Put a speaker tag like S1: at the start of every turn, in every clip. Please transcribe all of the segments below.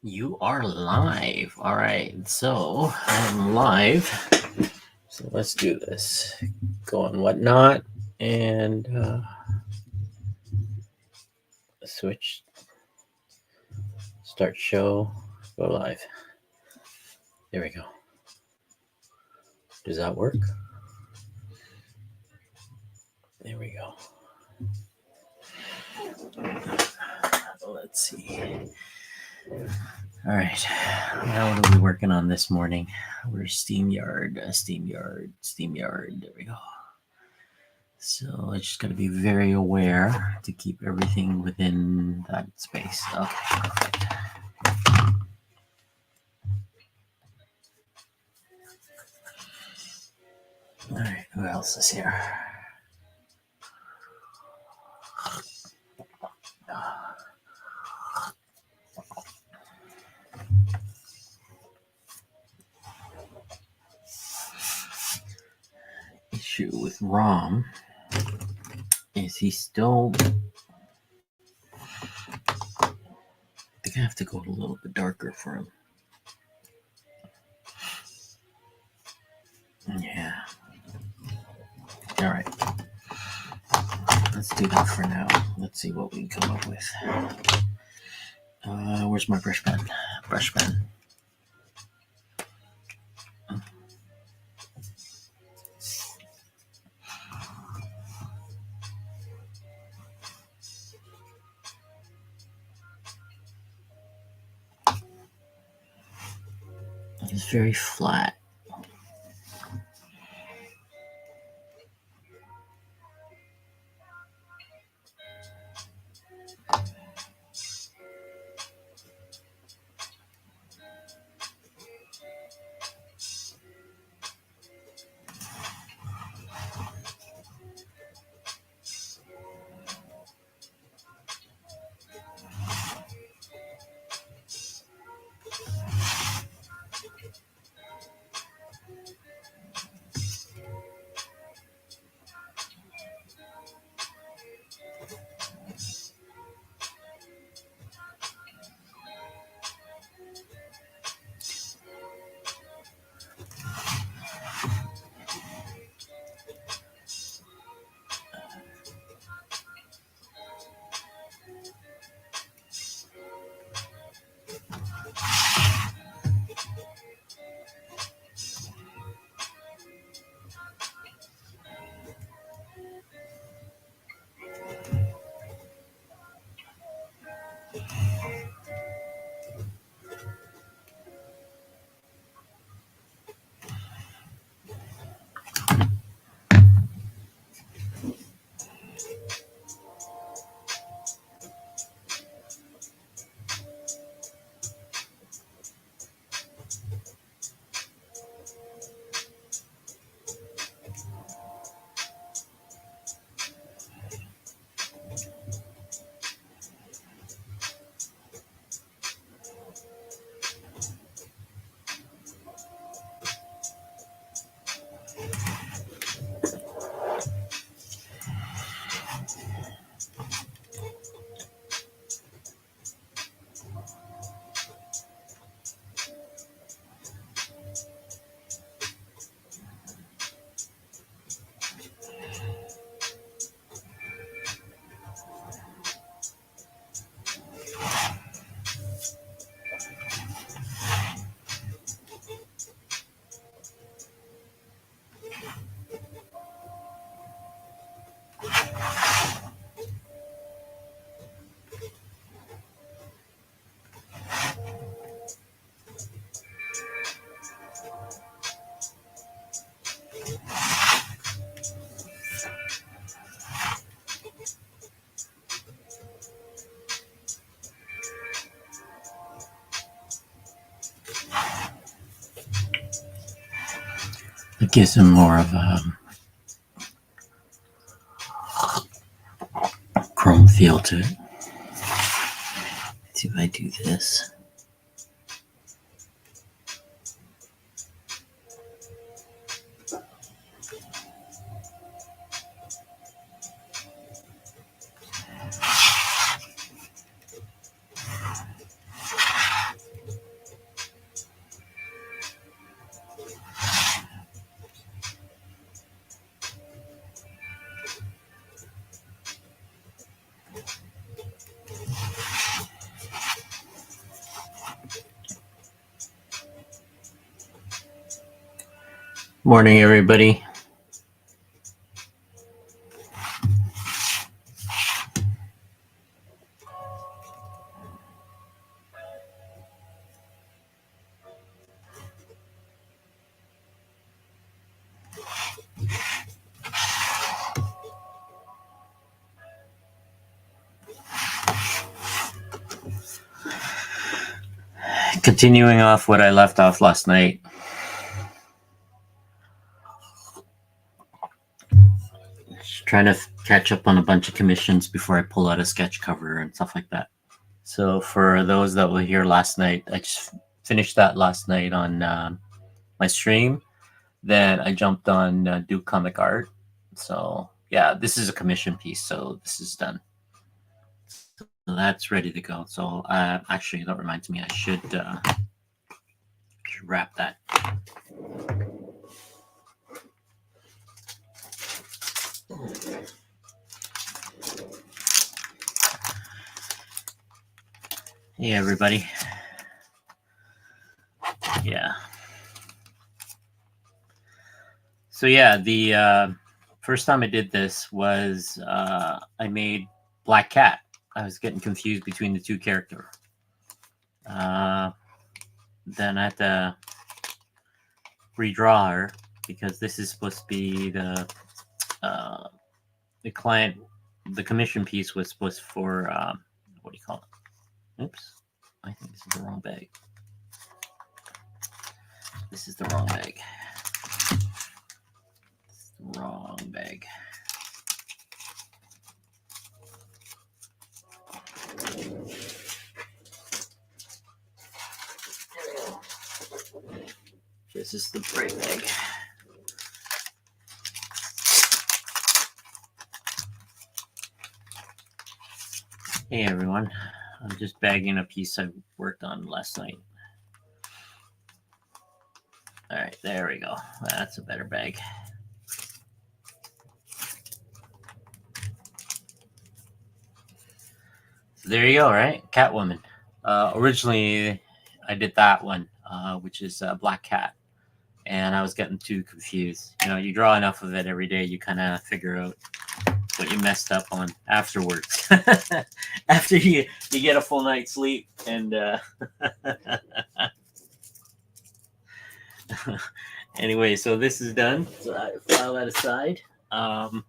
S1: You are live. All right. So I'm live. So let's do this. Go on Whatnot and switch. Start show. Go live. There we go. Does that work? There we go. Let's see. All right. Now what are we working on this morning? We're SteamYard. There we go. So I just got to be very aware to keep everything within that space. Okay, perfect. All right, who else is here? Issue with Rom is he still. I think I have to go a little bit darker for him. Yeah. All right. Let's do that for now. Let's see what we can come up with. Where's my brush pen? Brush pen. It's very flat. It gives him more of a chrome feel to it. Let's see if I do this. Morning, everybody. Continuing off what I left off last night. Just trying to catch up on a bunch of commissions before I pull out a sketch cover and stuff like that. So for those that were here last night, I just finished that last night on my stream. Then I jumped on Duke Comic Art. So yeah, this is a commission piece, so this is done. So that's ready to go. So actually, that reminds me, I should wrap that. Hey, everybody. Yeah. So yeah, the first time I did this was I made Black Cat. I was getting confused between the two characters. Then I had to redraw her because this is supposed to be the client. The commission piece was supposed for what do you call it? Oops, I think this is the wrong bag. This is the wrong bag. Wrong bag. This is the right bag. Hey everyone, I'm just bagging a piece I worked on last night. All right, there we go. That's a better bag. There you go, right? Catwoman. Originally, I did that one, which is Black Cat, and I was getting too confused. You know, you draw enough of it every day, you kind of figure out what you messed up on afterwards. After you get a full night's sleep, and anyway, so this is done. So I file that aside. I'm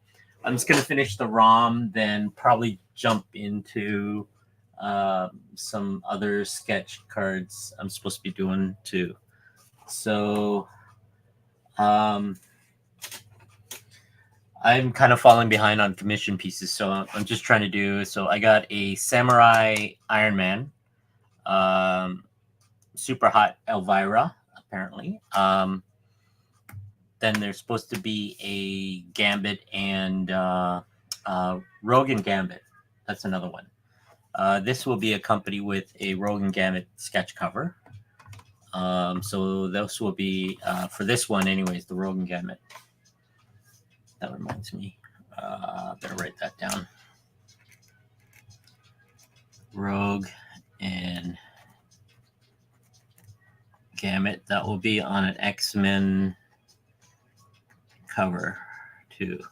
S1: just gonna finish the ROM, then probably jump into some other sketch cards I'm supposed to be doing too. So I'm kind of falling behind on commission pieces, so I'm just trying to do. So I got a Samurai Iron Man, Super Hot Elvira, apparently. Then there's supposed to be a Gambit and Rogan Gambit. That's another one. This will be accompanied with a Rogan Gambit sketch cover. So this will be, for this one anyways, the Rogan Gambit. That reminds me. Better write that down. Rogue and Gambit. That will be on an X-Men cover too.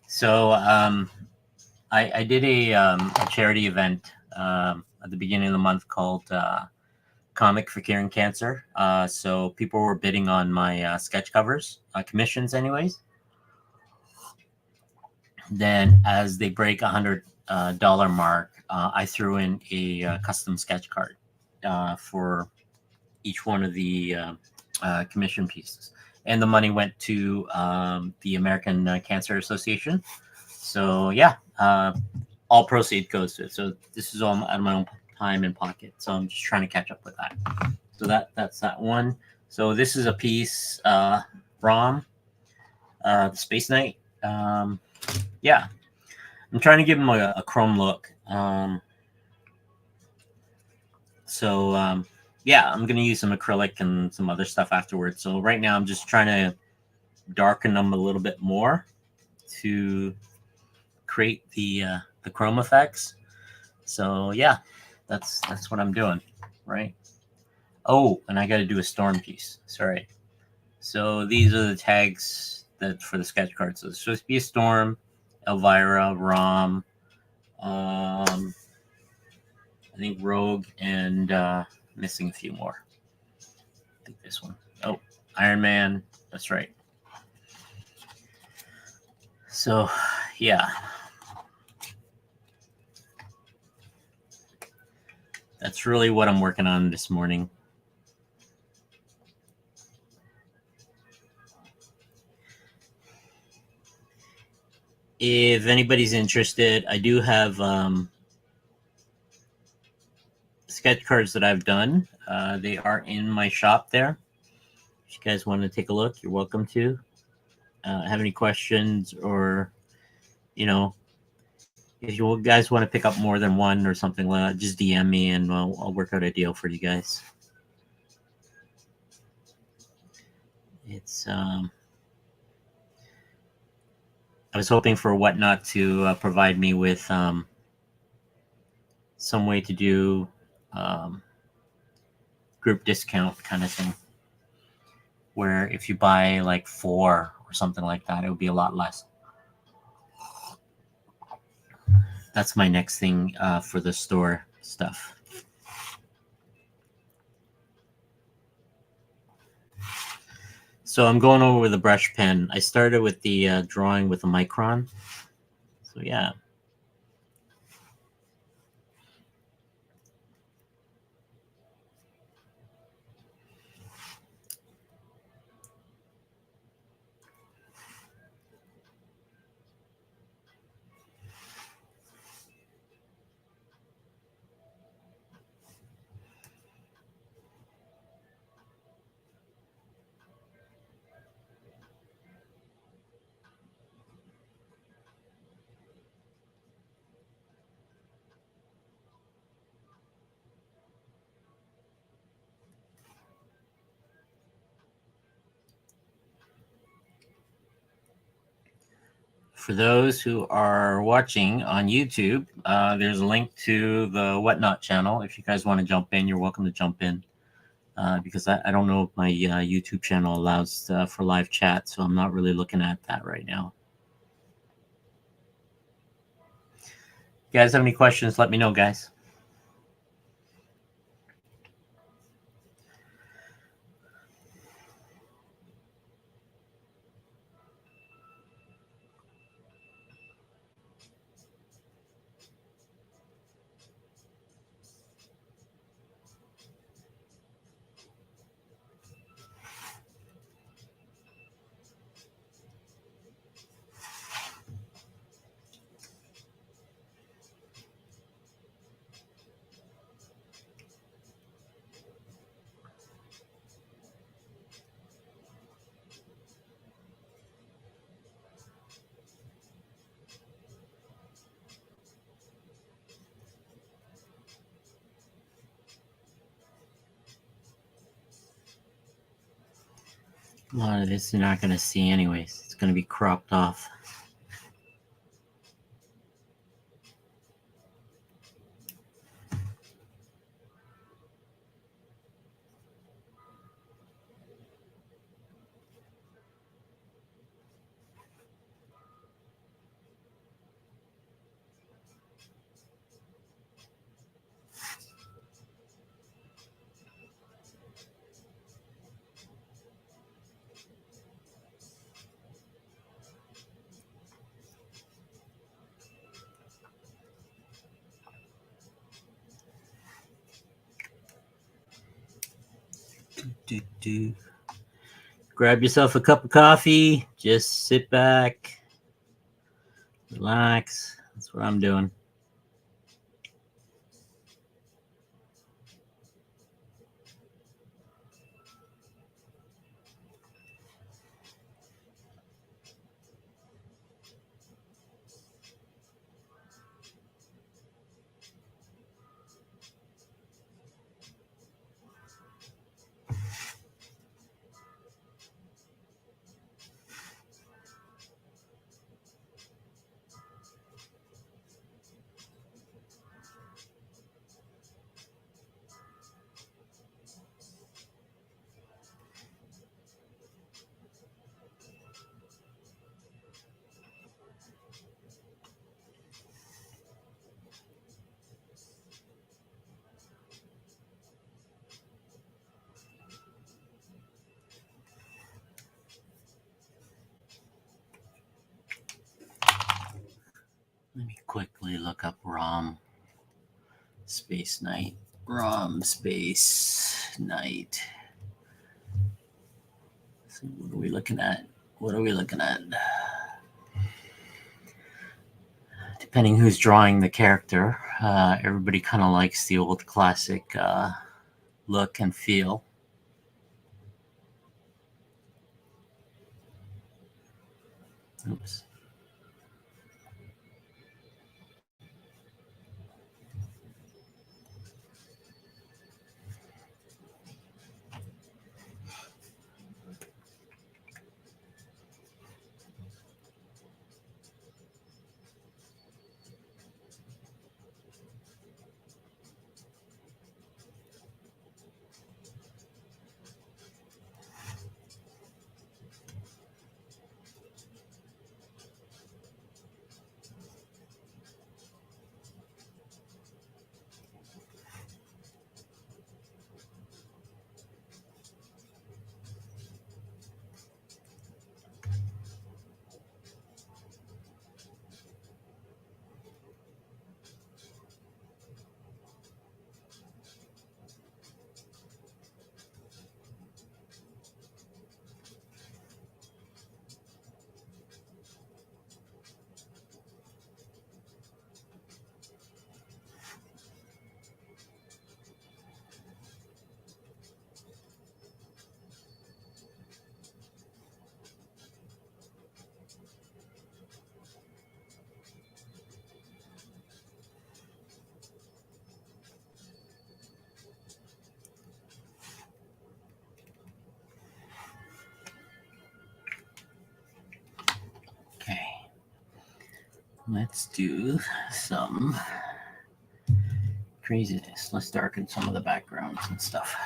S1: So I did a charity event at the beginning of the month called Comic for Curing Cancer. So people were bidding on my sketch covers, commissions anyways. Then as they break $100 mark, I threw in a custom sketch card for each one of the commission pieces. And the money went to the American Cancer Association. So yeah, all proceeds goes to it. So this is all out of my own time and pocket. So I'm just trying to catch up with that. So that's that one. So this is a piece, ROM, Space Knight. Yeah, I'm trying to give him a chrome look. Yeah, I'm going to use some acrylic and some other stuff afterwards. So right now I'm just trying to darken them a little bit more to create the chrome effects. So yeah, that's what I'm doing, right? Oh, and I got to do a storm piece. Sorry. So these are the tags that for the sketch cards. So it's supposed to be a storm, Elvira, Rom, I think Rogue, and missing a few more. I think this one. Oh, Iron Man. That's right. So, yeah. That's really what I'm working on this morning. If anybody's interested, I do have sketch cards that I've done. They are in my shop there. If you guys want to take a look, you're welcome to. Have any questions, or if you guys want to pick up more than one or something like that, just DM me and I'll work out a deal for you guys. It's I was hoping for Whatnot to provide me with some way to do group discount kind of thing, where if you buy like 4 or something like that, it would be a lot less. That's my next thing for the store stuff. So I'm going over with a brush pen. I started with the drawing with a Micron. So yeah. For those who are watching on YouTube, there's a link to the Whatnot channel. If you guys want to jump in, you're welcome to jump in. Because I don't know if my YouTube channel allows for live chat, so I'm not really looking at that right now. If you guys have any questions, let me know, guys. A lot of this you're not going to see anyways. It's going to be cropped off. Grab yourself a cup of coffee. Just sit back, relax. That's what I'm doing. look up ROM Space Knight. ROM Space Knight. So what are we looking at? Depending who's drawing the character, everybody kind of likes the old classic look and feel. Oops. Okay. Let's do some craziness. Let's darken some of the backgrounds and stuff.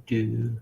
S1: Do.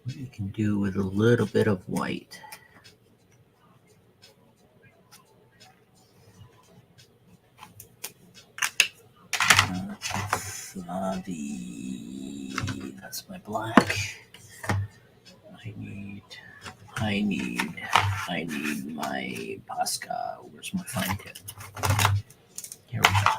S1: what you can do with a little bit of white. That's my black. I need my Posca. Where's my fine tip? Here we go.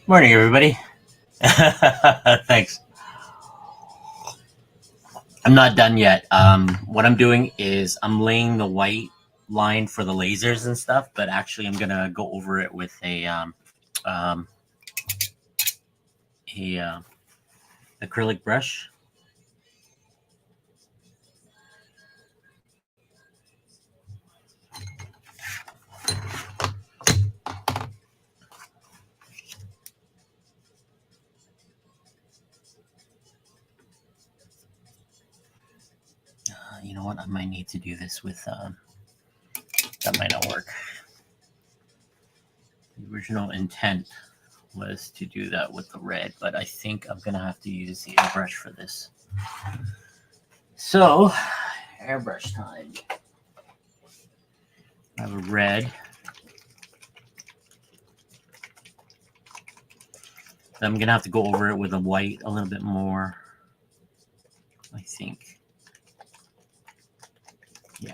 S1: Morning, everybody. Thanks. I'm not done yet. What I'm doing is I'm laying the white line for the lasers and stuff, but actually I'm gonna go over it with a a acrylic brush. You know what? I might need to do this with. That might not work. The original intent was to do that with the red, but I think I'm gonna have to use the airbrush for this. So, airbrush time. I have a red. I'm gonna have to go over it with a white a little bit more, I think. Yeah.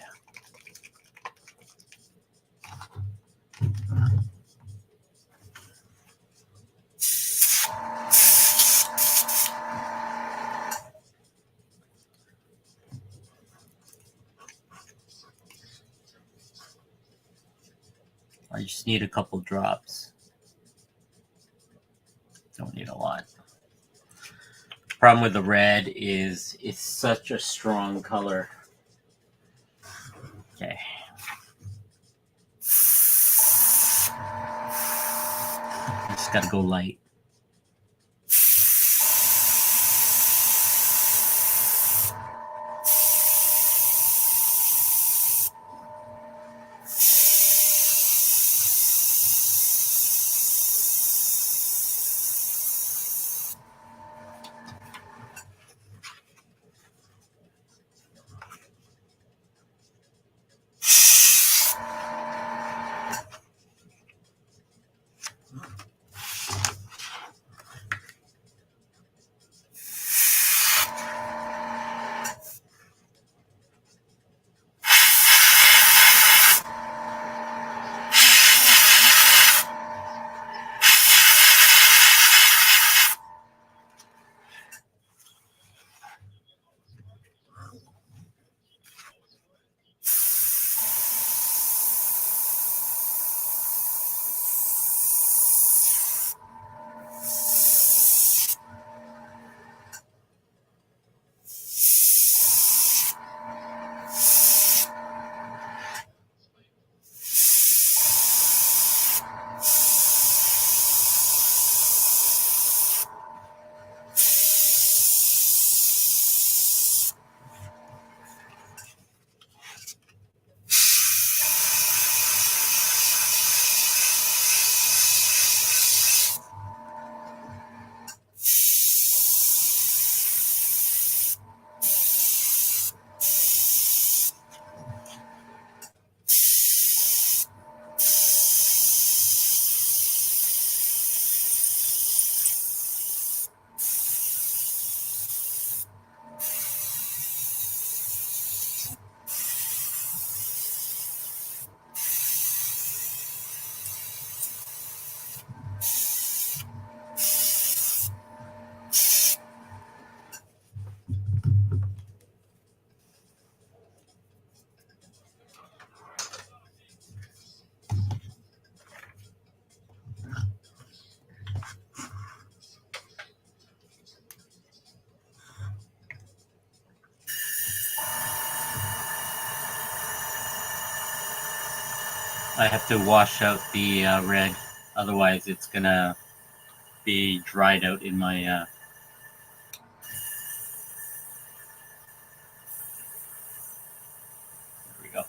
S1: I just need a couple drops. Don't need a lot. Problem with the red is it's such a strong color. Okay. Just gotta go light. I have to wash out the red, otherwise it's gonna be dried out in my there we go.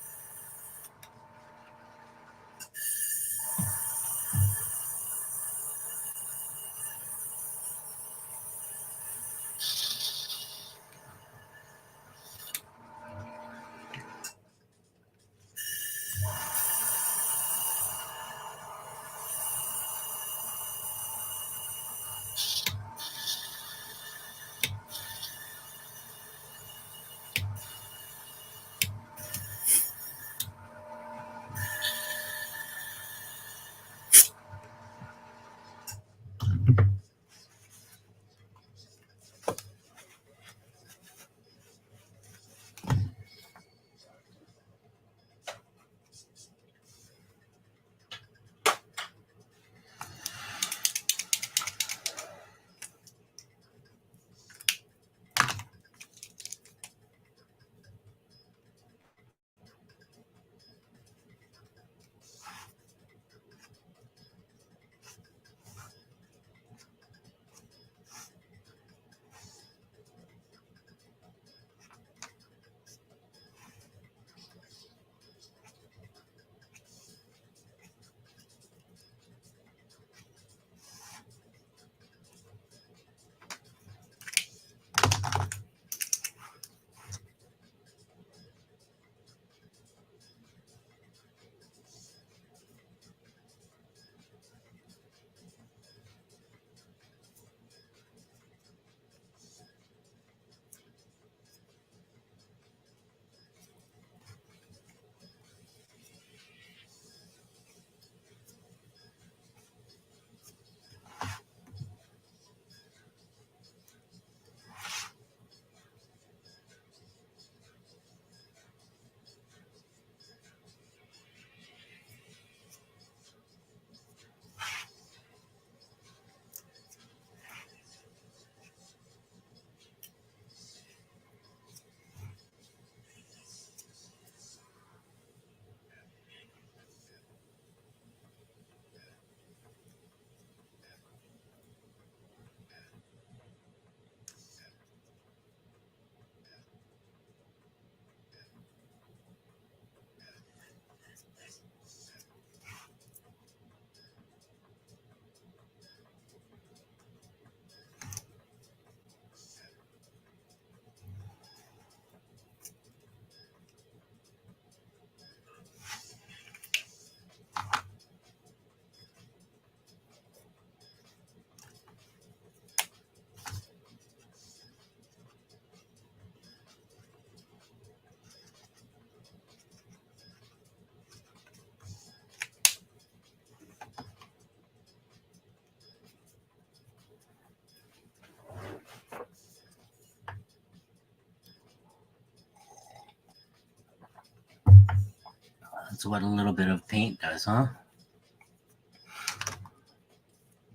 S1: That's what a little bit of paint does, huh?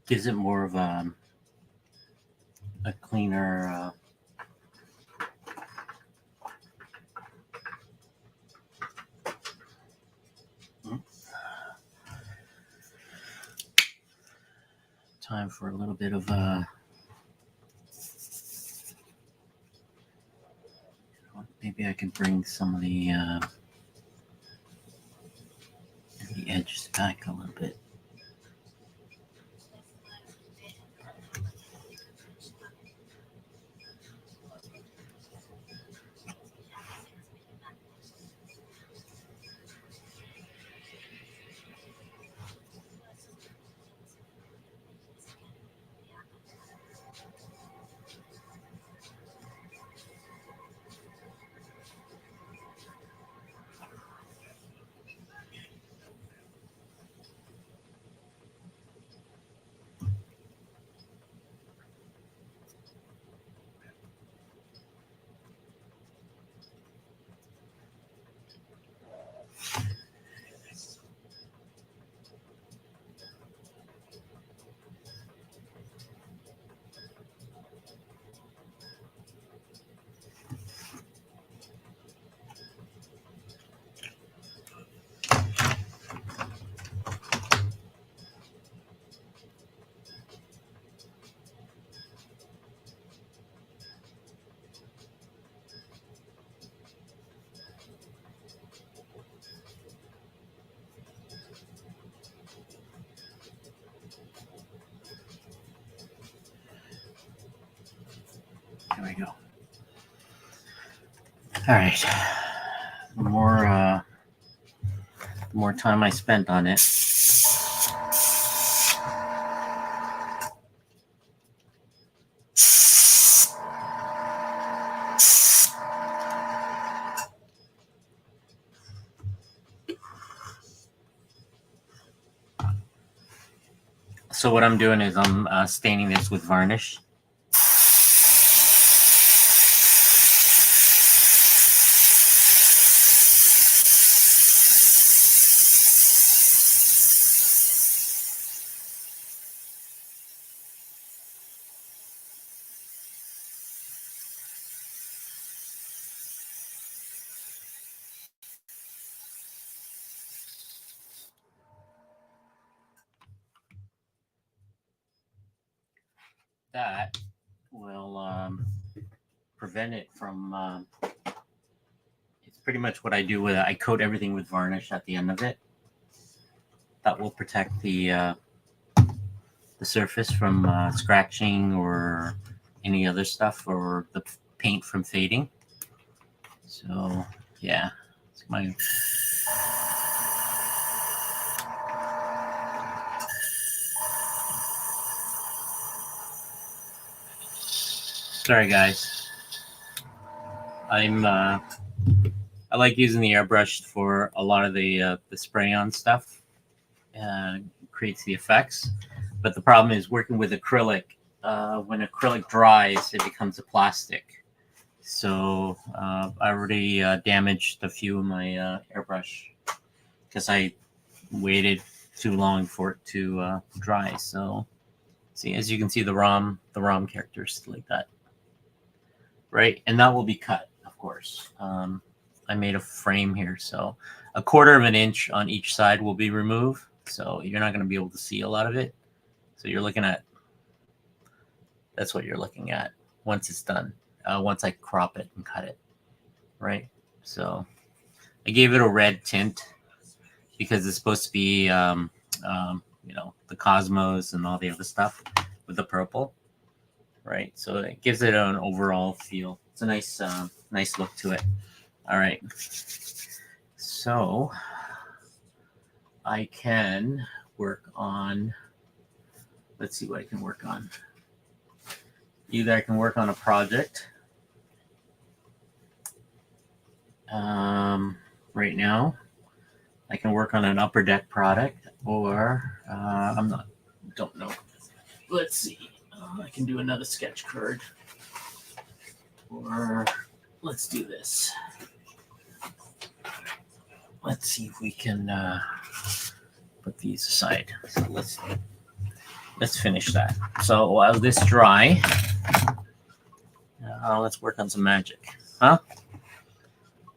S1: Gives it more of a cleaner time for a little bit of maybe I can bring some of the edges back a little bit. There we go. All right. The more time I spent on it, so what I'm doing is I'm staining this with varnish. That will prevent it from it's pretty much what I do with it. I coat everything with varnish at the end of it. That will protect the surface from scratching or any other stuff, or the paint from fading. So yeah, it's my sorry guys. I like using the airbrush for a lot of the spray on stuff. Creates the effects, but the problem is working with acrylic. When acrylic dries, it becomes a plastic. So I already damaged a few of my airbrush because I waited too long for it to dry. So see, as you can see, the ROM character is like that, right? And that will be cut, of course. I made a frame here, so 1/4 of an inch on each side will be removed. So you're not going to be able to see a lot of it. So you're looking at, that's what you're looking at once it's done. Once I crop it and cut it, right? So I gave it a red tint because it's supposed to be, you know, the cosmos and all the other stuff with the purple, right? So it gives it an overall feel. It's a nice, nice look to it. All right. So I can work on, let's see what I can work on. Either I can work on a project right now. I can work on an Upper Deck product, or don't know. Let's see. I can do another sketch card, or let's do this. let's see if we can put these aside. So let's finish that. So while this dry, let's work on some magic. Huh?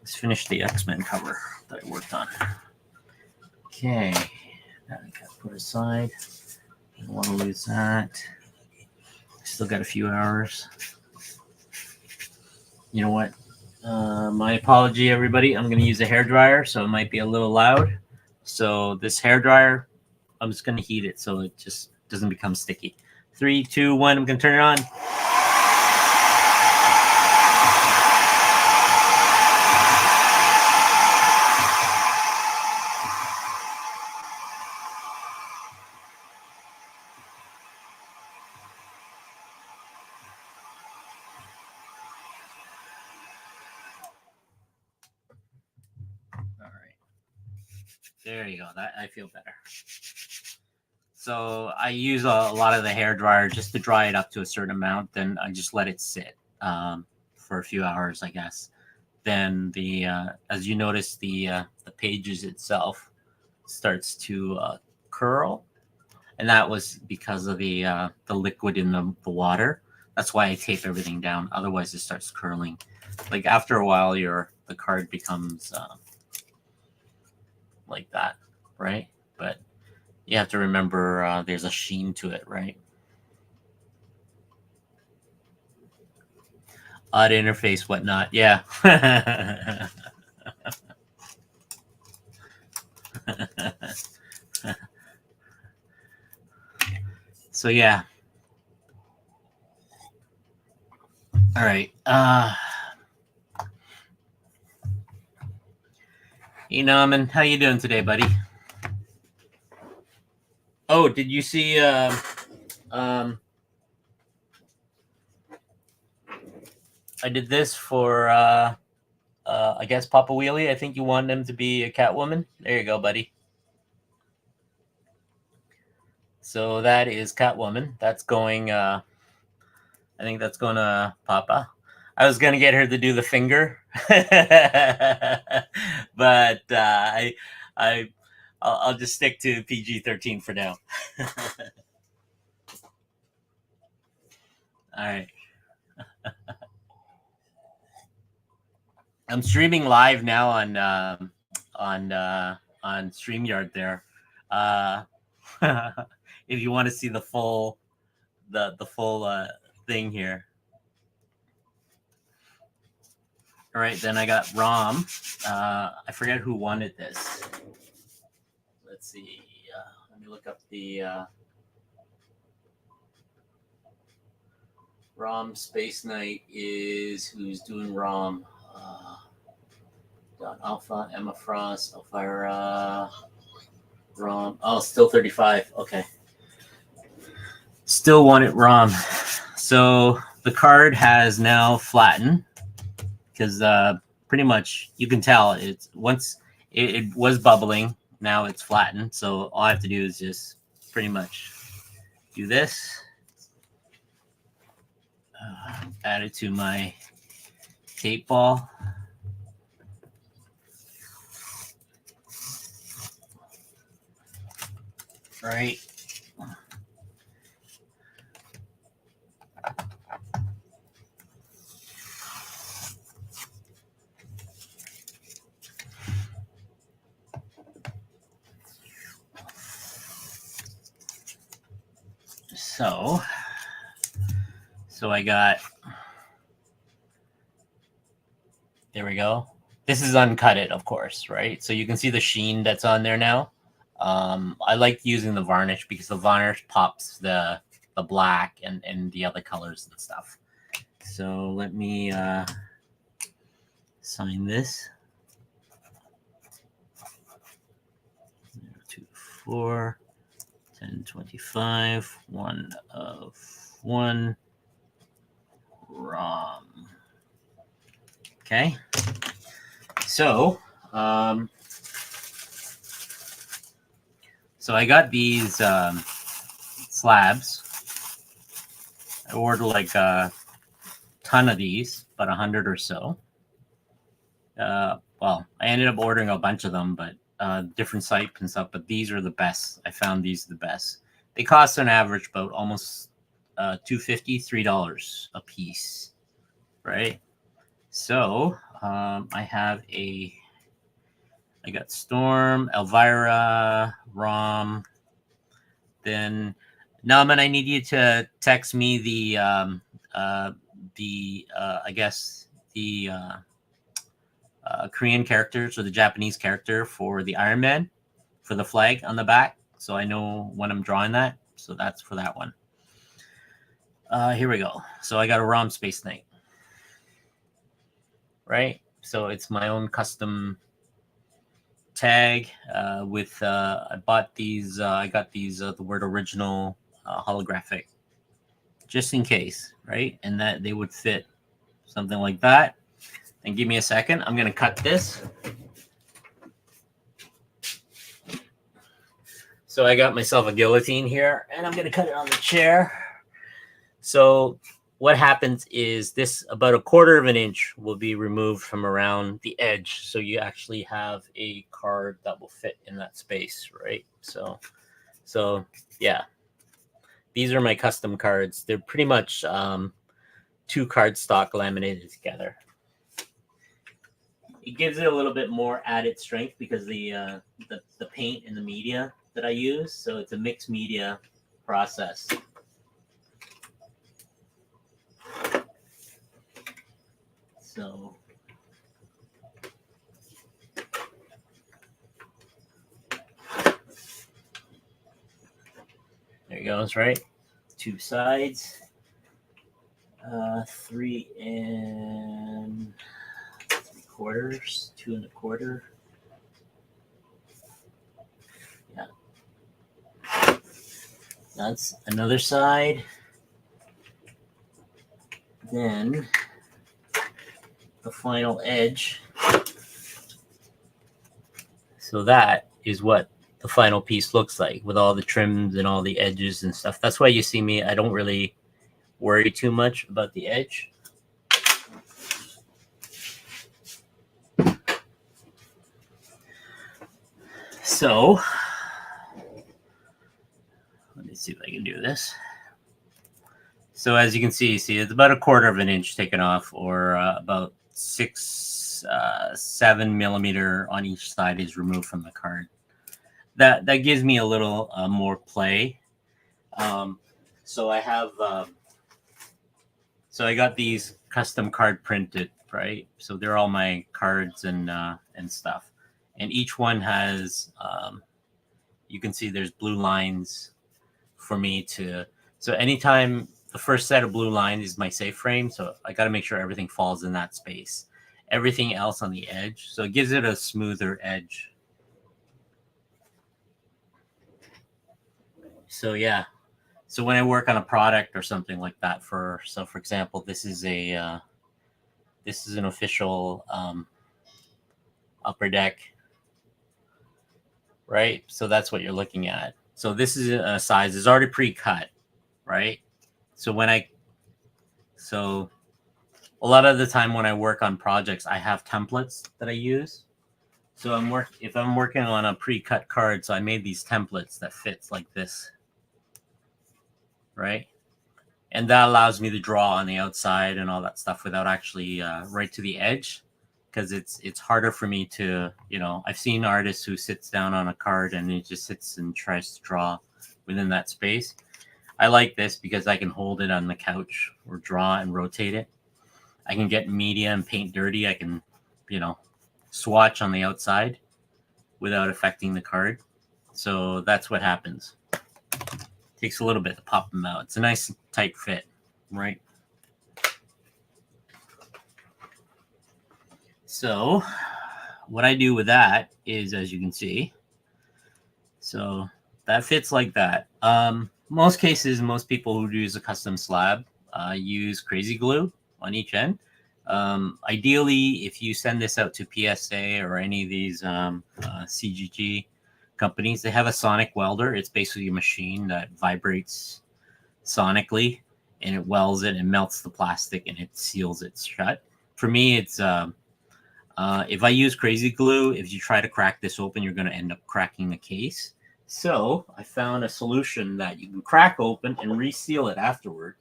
S1: Let's finish the X-Men cover that I worked on. Okay, that I got put aside. I don't want to lose that. Still got a few hours. You know what? My apology, everybody. I'm going to use a hairdryer, so it might be a little loud. So this hairdryer, I'm just going to heat it so it just doesn't become sticky. 3, 2, 1. I'm going to turn it on. All right. There you go. That I feel better. So I use a lot of the hair dryer just to dry it up to a certain amount. Then I just let it sit for a few hours, I guess. Then as you notice, the pages itself starts to curl, and that was because of the liquid in the water. That's why I tape everything down. Otherwise, it starts curling. Like after a while, the card becomes like that, right? But you have to remember there's a sheen to it, right? Odd interface, whatnot. Yeah. So yeah. All right. Hey Norman, how you doing today, buddy? Oh, did you see I did this for I guess Papa Wheelie. I think you want him to be a Catwoman. There you go, buddy. So that is Catwoman. That's going I think that's going to Papa. I was gonna get her to do the finger, but I'll just stick to PG-13 for now. All right. I'm streaming live now on StreamYard there. If you want to see the full thing here. All right, then I got Rom. I forget who wanted this. Let's see. Let me look up the Rom Space Knight is who's doing Rom. Don Alpha, Emma Frost, Elvira, Rom. Oh, still 35. Okay. Still wanted Rom. So the card has now flattened because pretty much you can tell it's once it was bubbling, now it's flattened. So all I have to do is just pretty much do this, add it to my tape ball. Right. So I got, there we go. This is uncut it, of course, right? So you can see the sheen that's on there now. I like using the varnish because the varnish pops the black and the other colors and stuff. So let me sign this. 2, 4, 10, 25, 1 of 1. Rom. Okay. So, so I got these slabs. I ordered like a ton of these, about 100 or so. Well, well, I ended up ordering a bunch of them, but different sites and stuff. But these are the best. I found these the best. They cost on average about almost $2.50, $3 a piece, right? So I got Storm, Elvira, Rom. Then Nauman, I need you to text me the I guess the Korean characters or the Japanese character for the Iron Man for the flag on the back, so I know when I'm drawing that. So that's for that one. Here we go. So I got a ROM Space Knight, right? So it's my own custom tag with I bought these. I got these the word original holographic, just in case, right? And that they would fit something like that. And give me a second. I'm gonna cut this. So I got myself a guillotine here, and I'm going to cut it on the chair. So what happens is this about 1/4 of an inch will be removed from around the edge. So you actually have a card that will fit in that space, right? So yeah, these are my custom cards. They're pretty much 2 cardstock laminated together. It gives it a little bit more added strength because the paint and the media that I use. So it's a mixed media process. So there it goes, right? 2 sides. 3 3/4, 2 1/4. Yeah. That's another side. Then the final edge. So that is what the final piece looks like with all the trims and all the edges and stuff. That's why you see me, I don't really worry too much about the edge. So let me see if I can do this. So as you can see, it's about 1/4 of an inch taken off, or about 7 millimeter on each side is removed from the card. That gives me a little more play. So I have, so I got these custom card printed, right? So they're all my cards and stuff, and each one has, you can see there's blue lines for me to. So anytime the first set of blue lines is my safe frame, so I got to make sure everything falls in that space. Everything else on the edge, so it gives it a smoother edge. So yeah, so when I work on a product or something like that, for example, this is an official Upper Deck, right? So that's what you're looking at. So this is a size is already pre-cut, right? So a lot of the time when I work on projects, I have templates that I use. So if I'm working on a pre-cut card, so I made these templates that fits like this, right? And that allows me to draw on the outside and all that stuff without actually right to the edge, because it's harder for me to, I've seen artists who sits down on a card and he just sits and tries to draw within that space. I like this because I can hold it on the couch or draw and rotate it. I can get media and paint dirty. I can, swatch on the outside without affecting the card. So that's what happens. Takes a little bit to pop them out. It's a nice tight fit, right? So what I do with that is, as you can see, so that fits like that. Most cases, most people who use a custom slab use crazy glue on each end. Ideally, if you send this out to PSA or any of these CGG companies, they have a sonic welder. It's basically a machine that vibrates sonically, and it welds it and melts the plastic and it seals it shut. For me, it's If I use crazy glue, if you try to crack this open, you're going to end up cracking the case. So I found a solution that you can crack open and reseal it afterward.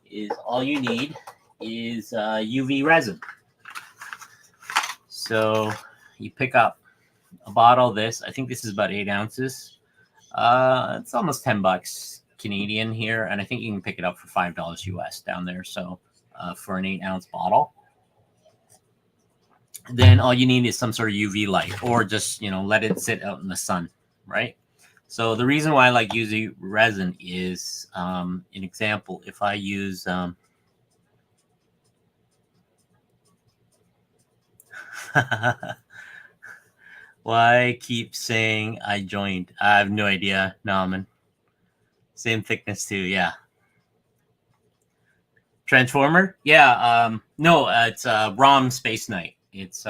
S1: Is all you need is UV resin. So you pick up a bottle of this. I think this is about 8 ounces. It's almost $10 Canadian here, and I think you can pick it up for $5 US down there. So for an 8-ounce bottle. Then all you need is some sort of UV light, or just, let it sit out in the sun, right? So the reason why I like UV resin is, an example, if I use, why keep saying I joined? I have no idea, Nauman. Same thickness too, yeah. Transformer? Yeah, no, it's Rom Space Knight. It's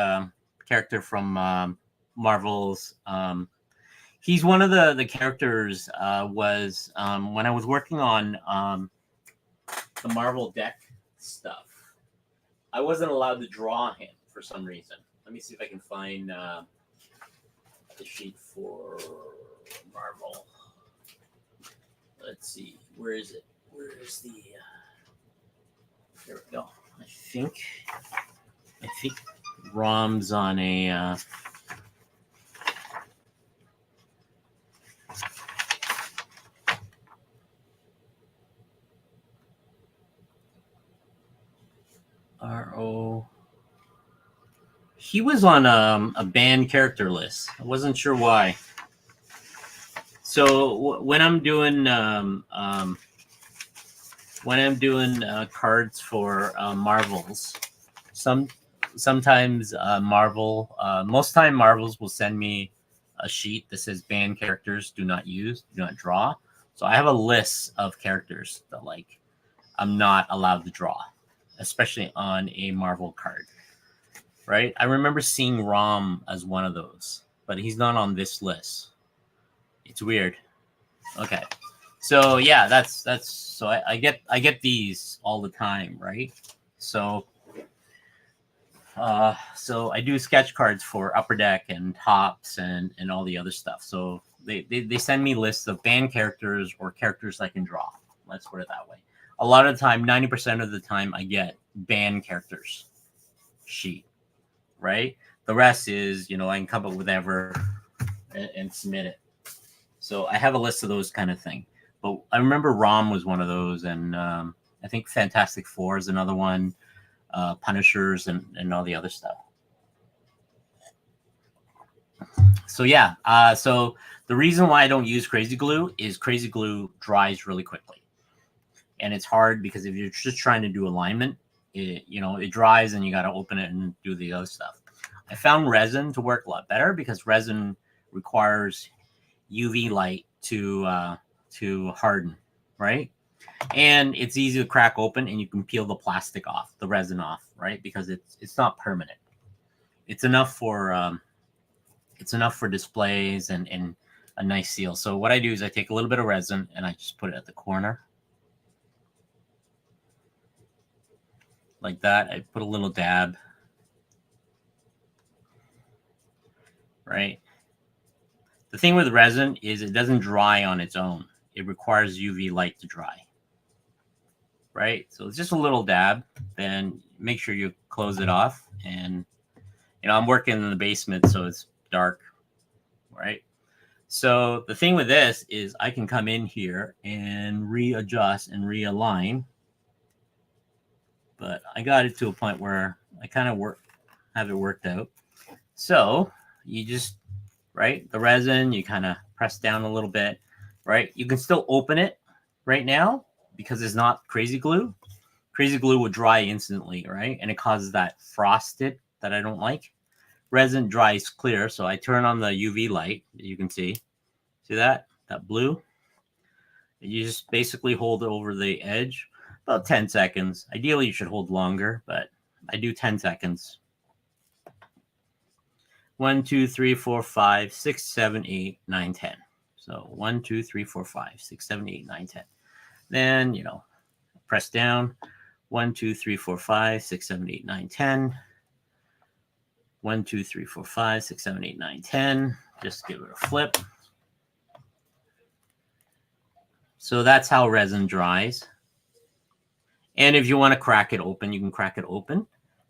S1: character from Marvel's. He's one of the characters. Was when I was working on the Marvel deck stuff, I wasn't allowed to draw him for some reason. Let me see if I can find the sheet for Marvel. Let's see, where is it? Where is the? There we go. I think Rom's on a. RO. He was on a banned character list. I wasn't sure why. So when I'm doing cards for Marvels, sometimes most time Marvels will send me a sheet that says banned characters, do not use, do not draw. So I have a list of characters that I'm not allowed to draw, especially on a Marvel card. Right? I remember seeing Rom as one of those, but he's not on this list. It's weird. Okay. So yeah, that's so I get these all the time, right? So so I do sketch cards for Upper Deck and Tops and all the other stuff. So they send me lists of banned characters or characters I can draw. Let's put it that way. A lot of the time, 90% of the time, I get banned characters sheet, right? The rest is, I can come up with whatever and submit it. So I have a list of those kind of thing. But I remember Rom was one of those, and I think Fantastic Four is another one, Punishers, and all the other stuff. So yeah, so the reason why I don't use Crazy Glue is Crazy Glue dries really quickly. And it's hard because if you're just trying to do alignment, it dries and you got to open it and do the other stuff. I found resin to work a lot better because resin requires UV light to harden, right? And it's easy to crack open, and you can peel the plastic off, the resin off, right? Because it's not permanent. It's enough for displays and a nice seal. So what I do is I take a little bit of resin and I just put it at the corner. Like that. I put a little dab. Right? The thing with resin is it doesn't dry on its own. It requires UV light to dry. Right? So it's just a little dab. Then make sure you close it off. And, I'm working in the basement, so it's dark. Right? So the thing with this is I can come in here and readjust and realign. But I got it to a point where I kind of have it worked out. So you just, right, the resin, you kind of press down a little bit, right? You can still open it right now because it's not Crazy Glue. Crazy Glue would dry instantly, right? And it causes that frosted that I don't like. Resin dries clear, so I turn on the UV light. You can see that blue. You just basically hold it over the edge about 10 seconds. Ideally, you should hold longer, but I do 10 seconds. 1, 2, 3, 4, 5, 6, 7, 8, 9, 10. So 1, 2, 3, 4, 5, 6, 7, 8, 9, 10. Then, press down. 1, 2, 3, 4, 5, 6, 7, 8, 9, 10. 1, 2, 3, 4, 5, 6, 7, 8, 9, 10. Just give it a flip. So that's how resin dries. And if you want to crack it open, you can crack it open.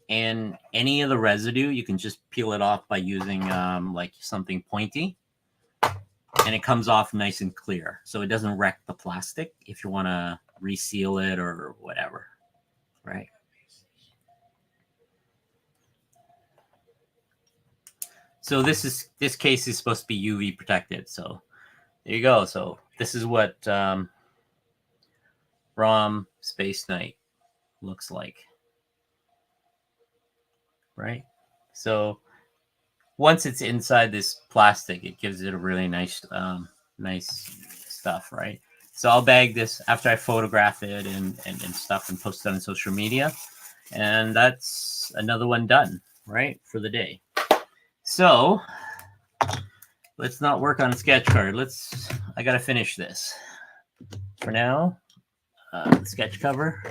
S1: And any of the residue, you can just peel it off by using like something pointy. And it comes off nice and clear. So it doesn't wreck the plastic if you want to reseal it or whatever, right? So this case is supposed to be UV protected. So there you go. So this is what ROM Space Knight looks like, right? So once it's inside this plastic, it gives it a really nice nice stuff, right? So I'll bag this after I photograph it and stuff and post it on social media. And that's another one done, right, for the day. So let's not work on sketch card. I got to finish this. For now, the sketch cover.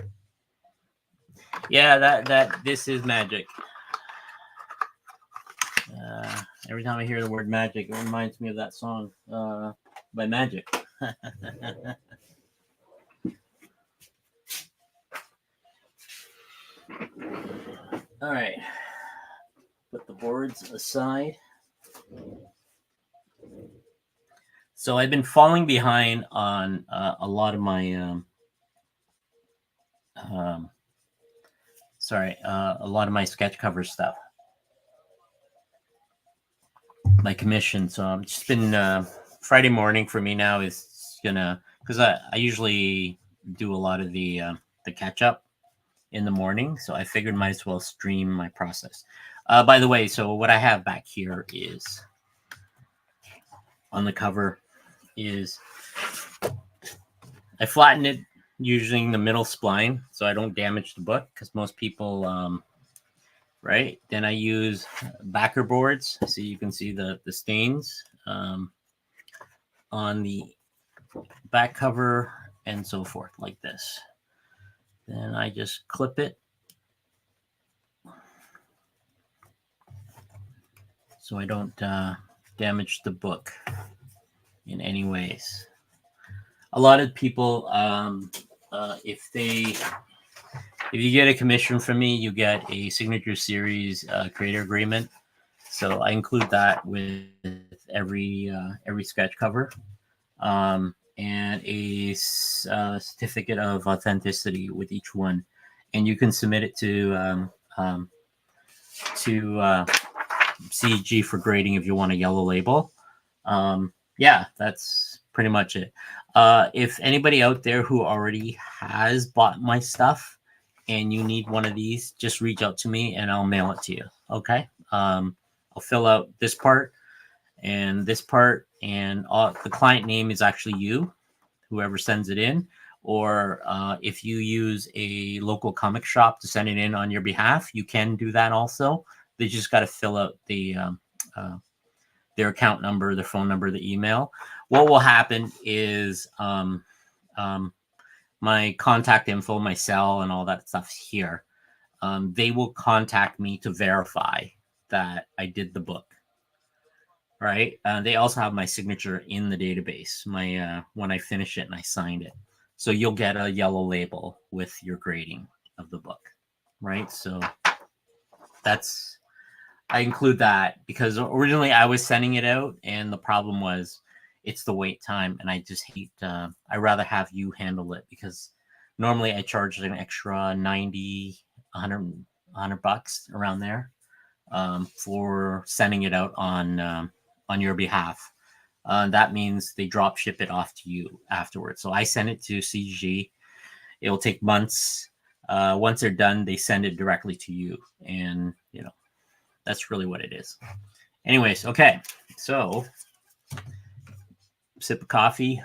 S1: Yeah, this is magic. Every time I hear the word magic, it reminds me of that song by Magic. All right. Put the boards aside. So I've been falling behind on a lot of my a lot of my sketch cover stuff, my commission. So I've just been Friday morning for me now is gonna, because I usually do a lot of the catch up in the morning, so I figured might as well stream my process. By the way, so what I have back here is on the cover is I flatten it using the middle spline so I don't damage the book, because most people right, then I use backer boards so you can see the stains on the back cover and so forth, like this. Then I just clip it so I don't damage the book in any ways. A lot of people, if you get a commission from me, you get a signature series creator agreement. So I include that with every sketch cover, and a certificate of authenticity with each one, and you can submit it to CG for grading if you want a yellow label. Yeah, that's pretty much it. If anybody out there who already has bought my stuff and you need one of these, just reach out to me and I'll mail it to you. Okay. I'll fill out this part, and the client name is actually you, whoever sends it in. Or if you use a local comic shop to send it in on your behalf, you can do that also. They just got to fill out their account number, their phone number, the email. What will happen is my contact info, my cell, and all that stuff here. They will contact me to verify that I did the book. Right. They also have my signature in the database, my when I finish it and I signed it. So you'll get a yellow label with your grading of the book. Right. So I include that because originally I was sending it out, and the problem was it's the wait time, and I just hate. I rather have you handle it, because normally I charge an extra 90, 100 bucks around there for sending it out on your behalf. That means they drop ship it off to you afterwards. So I send it to CG. It will take months. Once they're done, they send it directly to you, and that's really what it is. Anyways, okay. So, sip of coffee.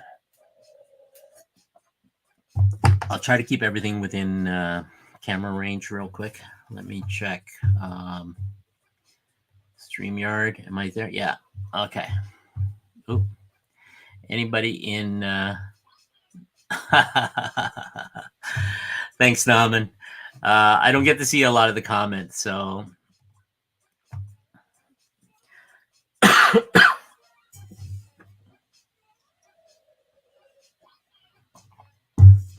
S1: I'll try to keep everything within camera range real quick. Let me check. StreamYard, am I there? Yeah. Okay. Oop. Anybody in... Thanks, Norman. I don't get to see a lot of the comments, so...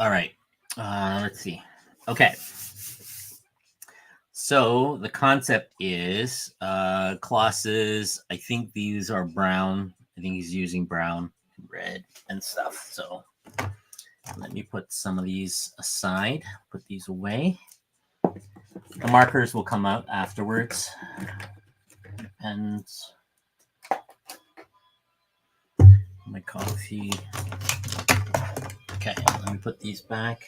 S1: All right. Let's see. Okay. So the concept is Colossus. I think these are brown. I think he's using brown, red, and stuff. So let me put some of these aside, put these away. The markers will come out afterwards. Depends. My coffee. Okay, let me put these back.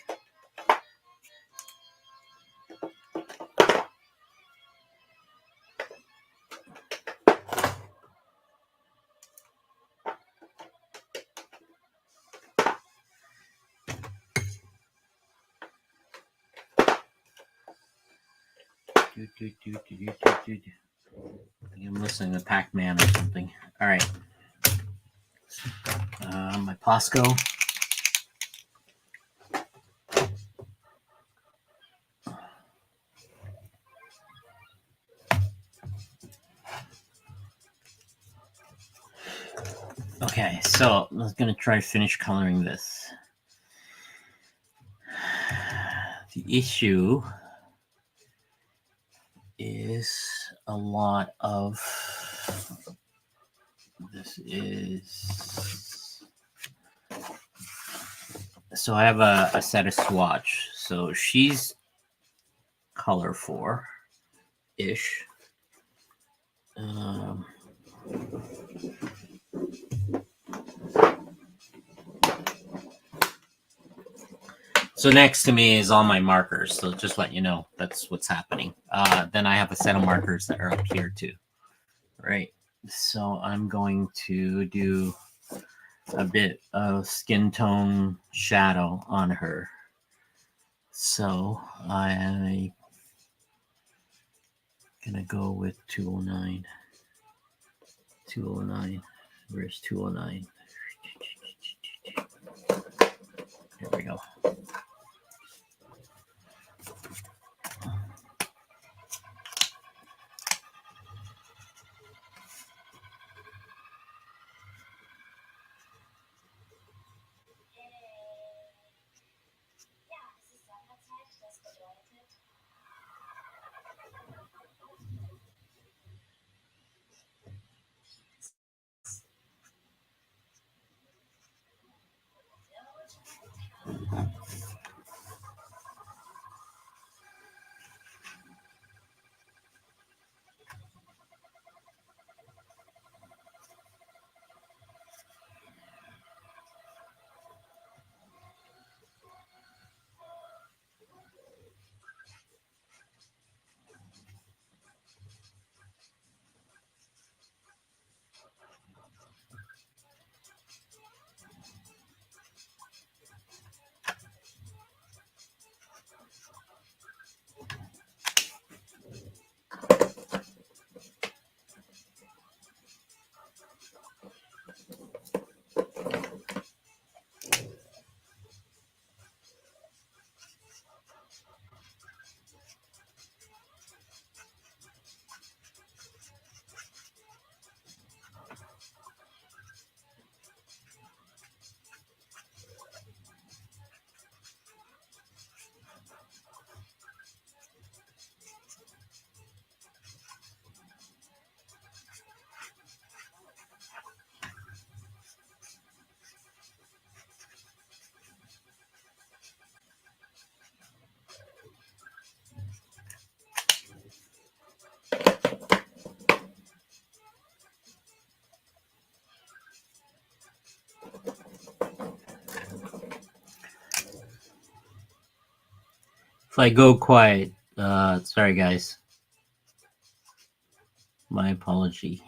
S1: I'm listening to Pac-Man or something. All right. My Posco. Okay, so I was going to try to finish coloring this. The issue is a lot of this is so I have a set of swatch. So she's color 4 ish. So next to me is all my markers. So just let you know that's what's happening. Then I have a set of markers that are up here too. Right. So I'm going to do a bit of skin tone shadow on her. So I'm gonna go with 209. 209. Where's 209? Here we go. If I go quiet, sorry guys. My apology.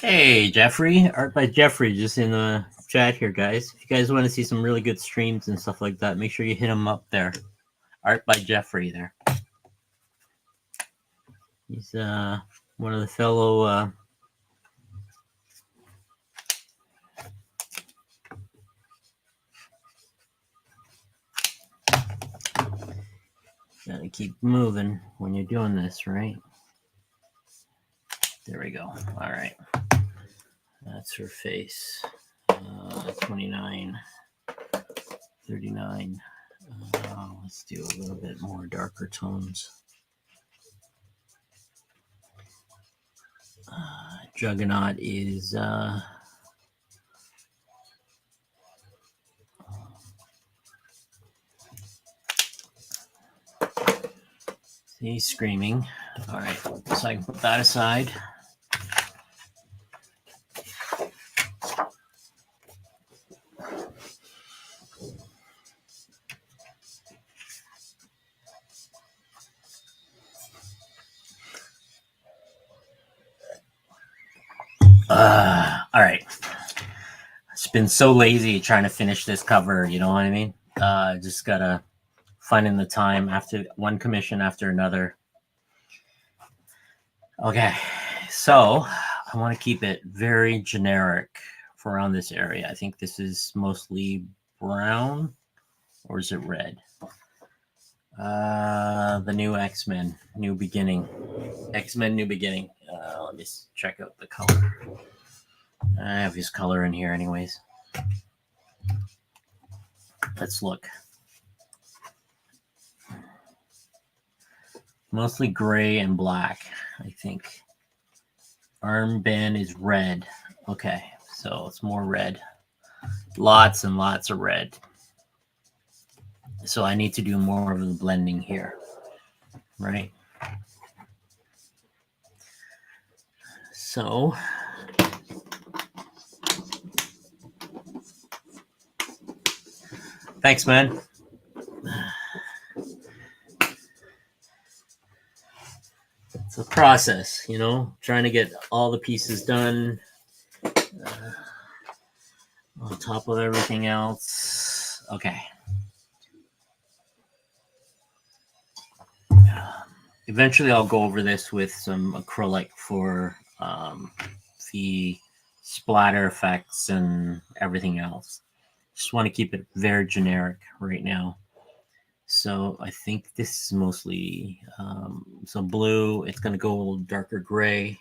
S1: Hey, Jeffrey. Art by Jeffrey just in the chat here, guys. If you guys want to see some really good streams and stuff like that, make sure you hit him up there. Art by Jeffrey there. He's one of the fellow Gotta keep moving when you're doing this, right? There we go. All right. That's her face. 29, 39. Let's do a little bit more darker tones. Juggernaut is he's screaming. All right, so I can put that aside. All right. It's been so lazy trying to finish this cover, you know what I mean? Just gotta finding the time after one commission after another. Okay, so I want to keep it very generic for around this area. I think this is mostly brown, or is it red? The new X-Men, New Beginning. X-Men New Beginning. Let me check out the color. I have his color in here anyways. Let's look. Mostly gray and black, I think. Armband is red. Okay, so it's more red. Lots and lots of red. So I need to do more of the blending here, right? So thanks, man. It's a process, you know, trying to get all the pieces done on top of everything else. Okay. Eventually, I'll go over this with some acrylic for the splatter effects and everything else. Just want to keep it very generic right now. So I think this is mostly some blue. It's going to go a little darker gray.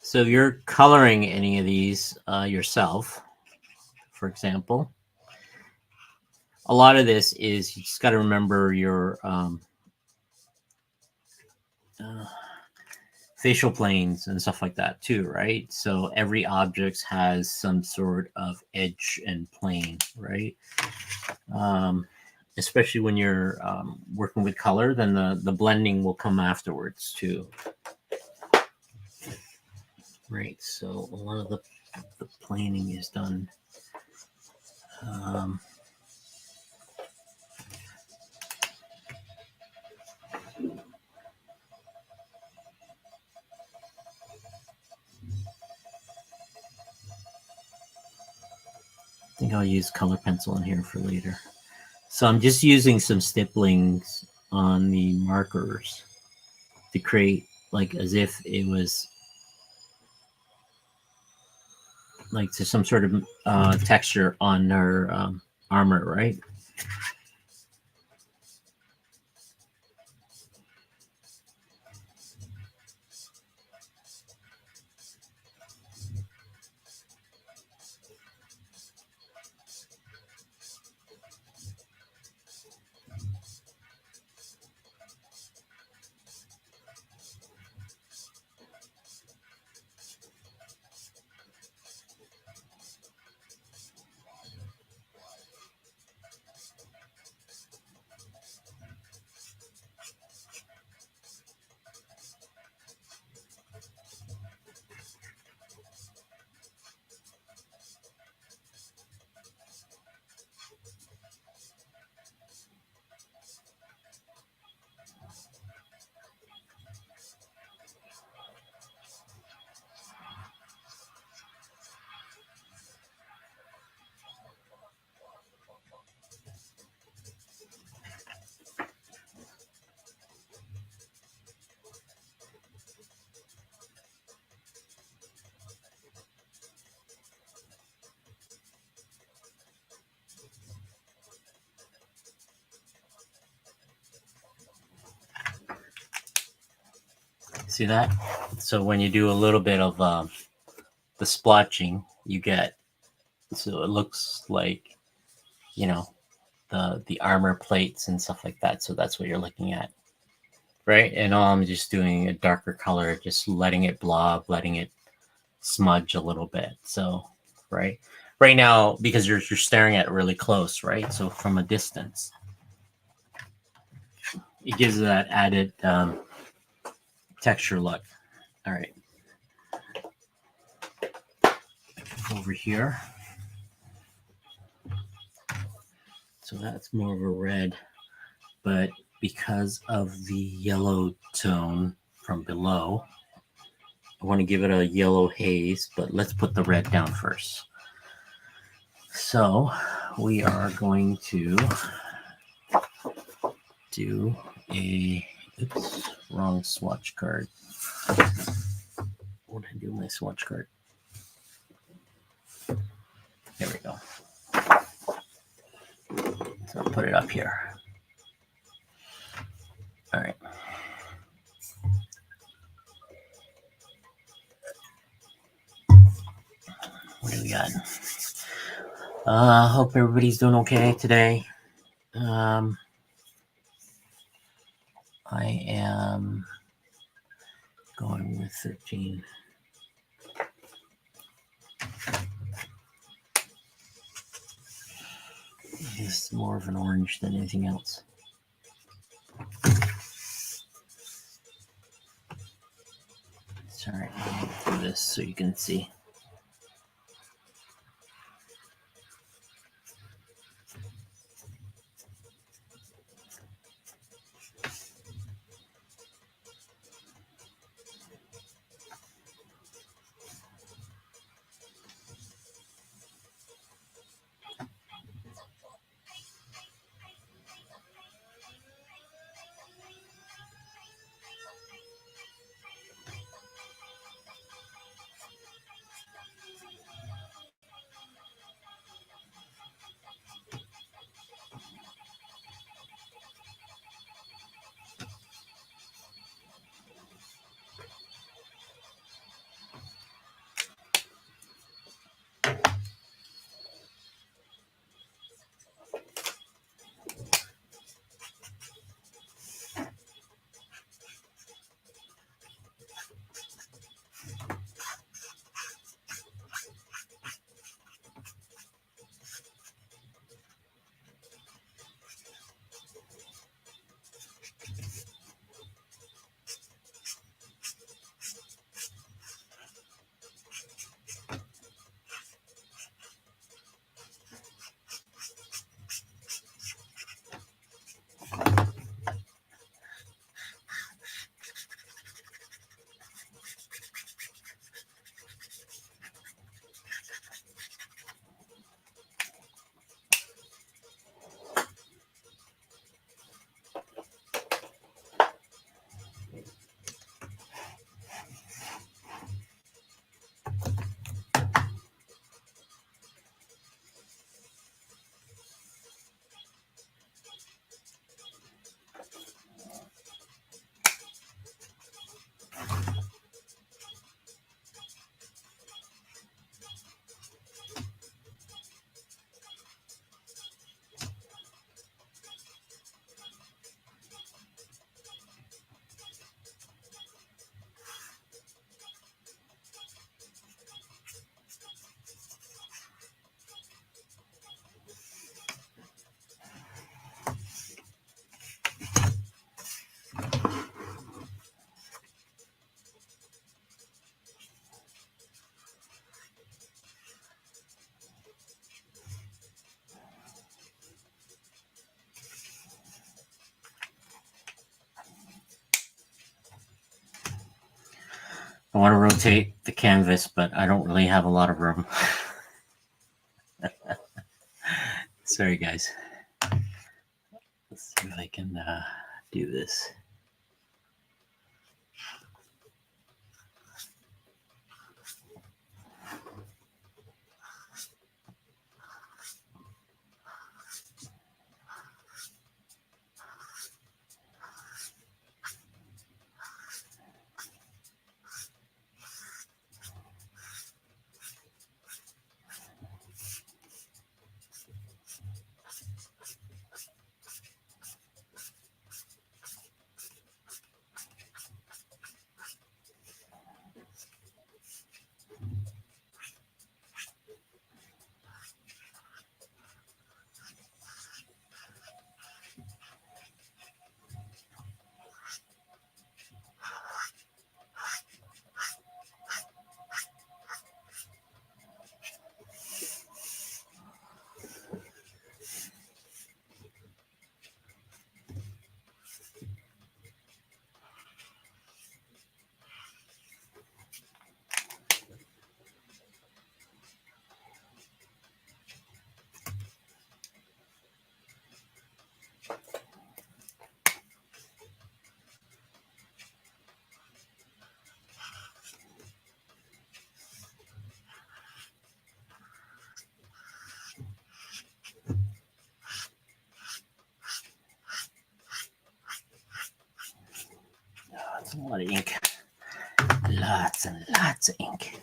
S1: So if you're coloring any of these yourself, for example, a lot of this is you just got to remember your facial planes and stuff like that too, right? So every object has some sort of edge and plane, right? Especially when you're working with color, then the blending will come afterwards too. Right, so a lot of the planing is done. I think I'll use color pencil in here for later. So I'm just using some stipplings on the markers to create like as if it was like to some sort of texture on her armor, right? See that? So when you do a little bit of the splotching, you get, so it looks like, you know, the armor plates and stuff like that. So that's what you're looking at, right? And I'm just doing a darker color, just letting it blob, letting it smudge a little bit. So, right now, because you're staring at it really close, right? So from a distance, it gives that added texture look. All right, over here. So that's more of a red, but because of the yellow tone from below, I want to give it a yellow haze, but let's put the red down first. So we are going to do a, oops, wrong swatch card. What did I do with my swatch card? There we go. So I'll put it up here. All right. What do we got? Hope everybody's doing okay today. I am going with 13. It's more of an orange than anything else. Sorry, I'll do this so you can see. I want to rotate the canvas, but I don't really have a lot of room. Sorry, guys. Let's see if I can do this. lot of ink. Lots and lots of ink.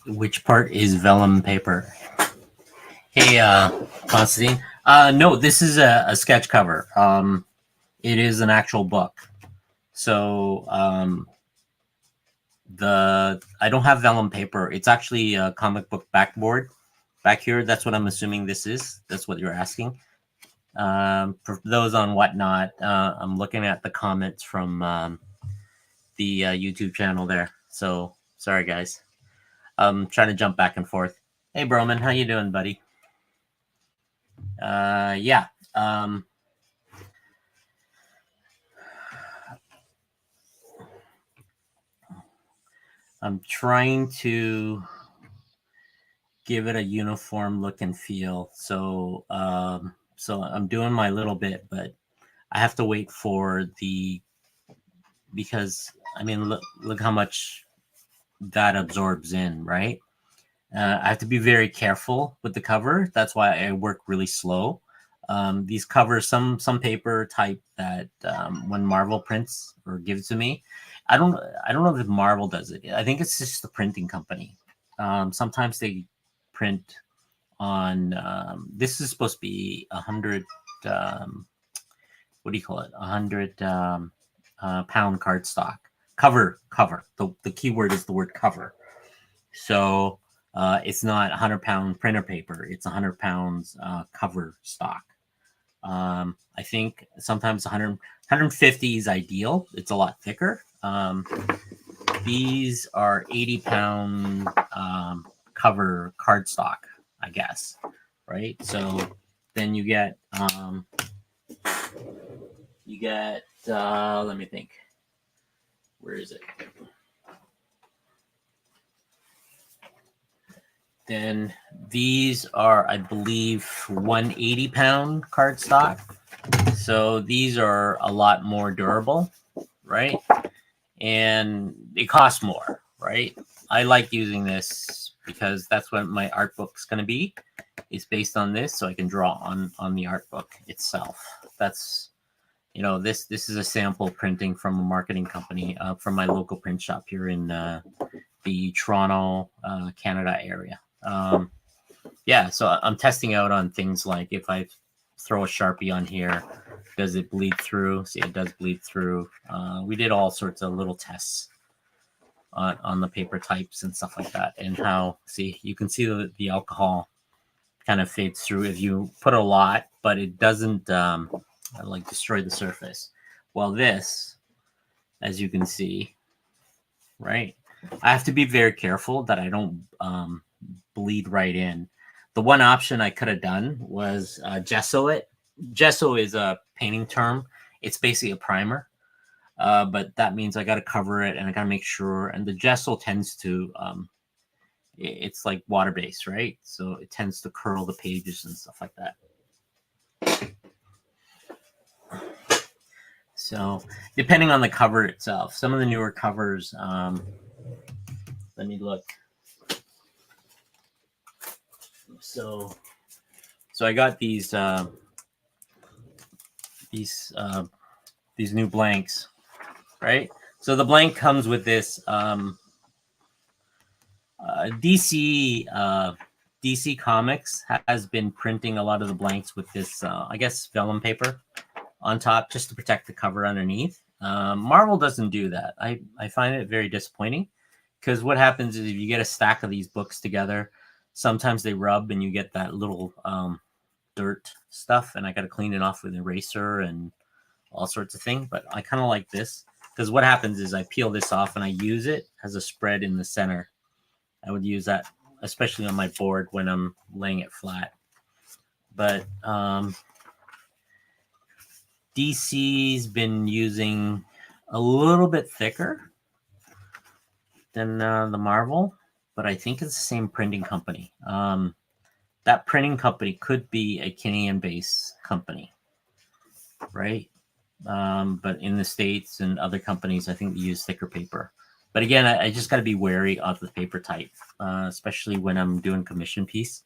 S1: Which part is vellum paper? Hey, Constantine. No, this is a sketch cover. It is an actual book. So I don't have vellum paper. It's actually a comic book backboard back here. That's what I'm assuming this is. That's what you're asking. For those on Whatnot, I'm looking at the comments from the YouTube channel there. So sorry, guys. I'm trying to jump back and forth. Hey, Broman, how you doing, buddy? Yeah. I'm trying to give it a uniform look and feel. So I'm doing my little bit, but I have to wait for because I mean, look how much that absorbs in, right? I have to be very careful with the cover. That's why I work really slow. These covers, some paper type that when Marvel prints or gives to me, I don't know if Marvel does it. I think it's just the printing company. Sometimes they print on. This is supposed to be 100. What do you call it? 100 pound cardstock cover. The keyword is the word cover. So it's not 100-pound printer paper. It's 100 pounds cover stock. I think sometimes 150 is ideal. It's a lot thicker. These are 80-pound cover cardstock, I guess, right? So then you get let me think. Where is it? Then these are, I believe, 180-pound cardstock. So these are a lot more durable, right? And they cost more, right? I like using this because that's what my art book's going to be. It's based on this, so I can draw on the art book itself. That's, this is a sample printing from a marketing company from my local print shop here in the Toronto, Canada area. Yeah, so I'm testing out on things like if I throw a Sharpie on here, does it bleed through? See, it does bleed through. We did all sorts of little tests on the paper types and stuff like that, and how, see, you can see the alcohol kind of fades through if you put a lot, but it doesn't like destroy the surface. Well, this, as you can see, right, I have to be very careful that I don't bleed right in. The one option I could have done was gesso it. Gesso is a painting term. It's basically a primer, but that means I got to cover it and I got to make sure. And the gesso tends to, it's like water based, right? So it tends to curl the pages and stuff like that. So depending on the cover itself, some of the newer covers, let me look. So I got these new blanks, right? So the blank comes with this DC Comics has been printing a lot of the blanks with this, I guess, vellum paper on top just to protect the cover underneath. Marvel doesn't do that. I find it very disappointing because what happens is if you get a stack of these books together, sometimes they rub and you get that little dirt stuff, and I got to clean it off with an eraser and all sorts of things. But I kind of like this because what happens is I peel this off and I use it as a spread in the center. I would use that especially on my board when I'm laying it flat. But DC's been using a little bit thicker than the Marvel, but I think it's the same printing company. That printing company could be a Canadian-based company, right? But in the States and other companies, I think they use thicker paper. But again, I just got to be wary of the paper type, especially when I'm doing commission piece.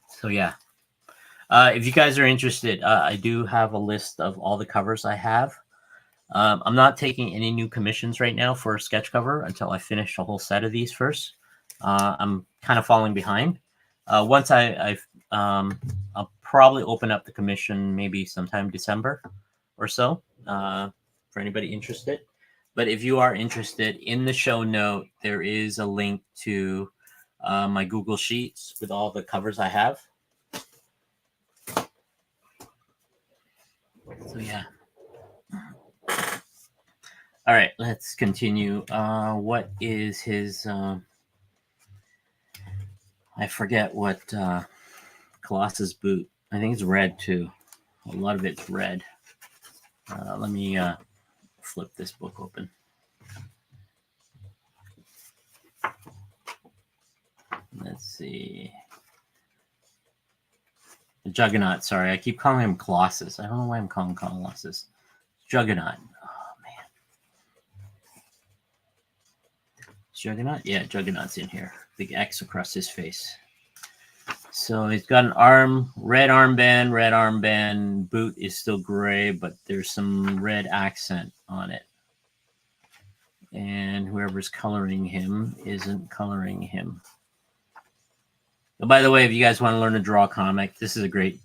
S1: So yeah. If you guys are interested, I do have a list of all the covers I have. I'm not taking any new commissions right now for a sketch cover until I finish a whole set of these first. I'm kind of falling behind. Once I'll probably open up the commission maybe sometime December or so for anybody interested. But if you are interested, in the show note, there is a link to my Google Sheets with all the covers I have. So yeah. All right, let's continue. What is his? I forget what Colossus boot. I think it's red too. A lot of it's red. Let me flip this book open. Let's see. The Juggernaut. Sorry, I keep calling him Colossus. I don't know why I'm calling Colossus. Juggernaut. Oh man. Juggernaut? Yeah, Juggernaut's in here. Big X across his face. So he's got an red armband. Boot is still gray, but there's some red accent on it. And whoever's coloring him isn't coloring him. Oh, by the way, if you guys want to learn to draw a comic, this is a great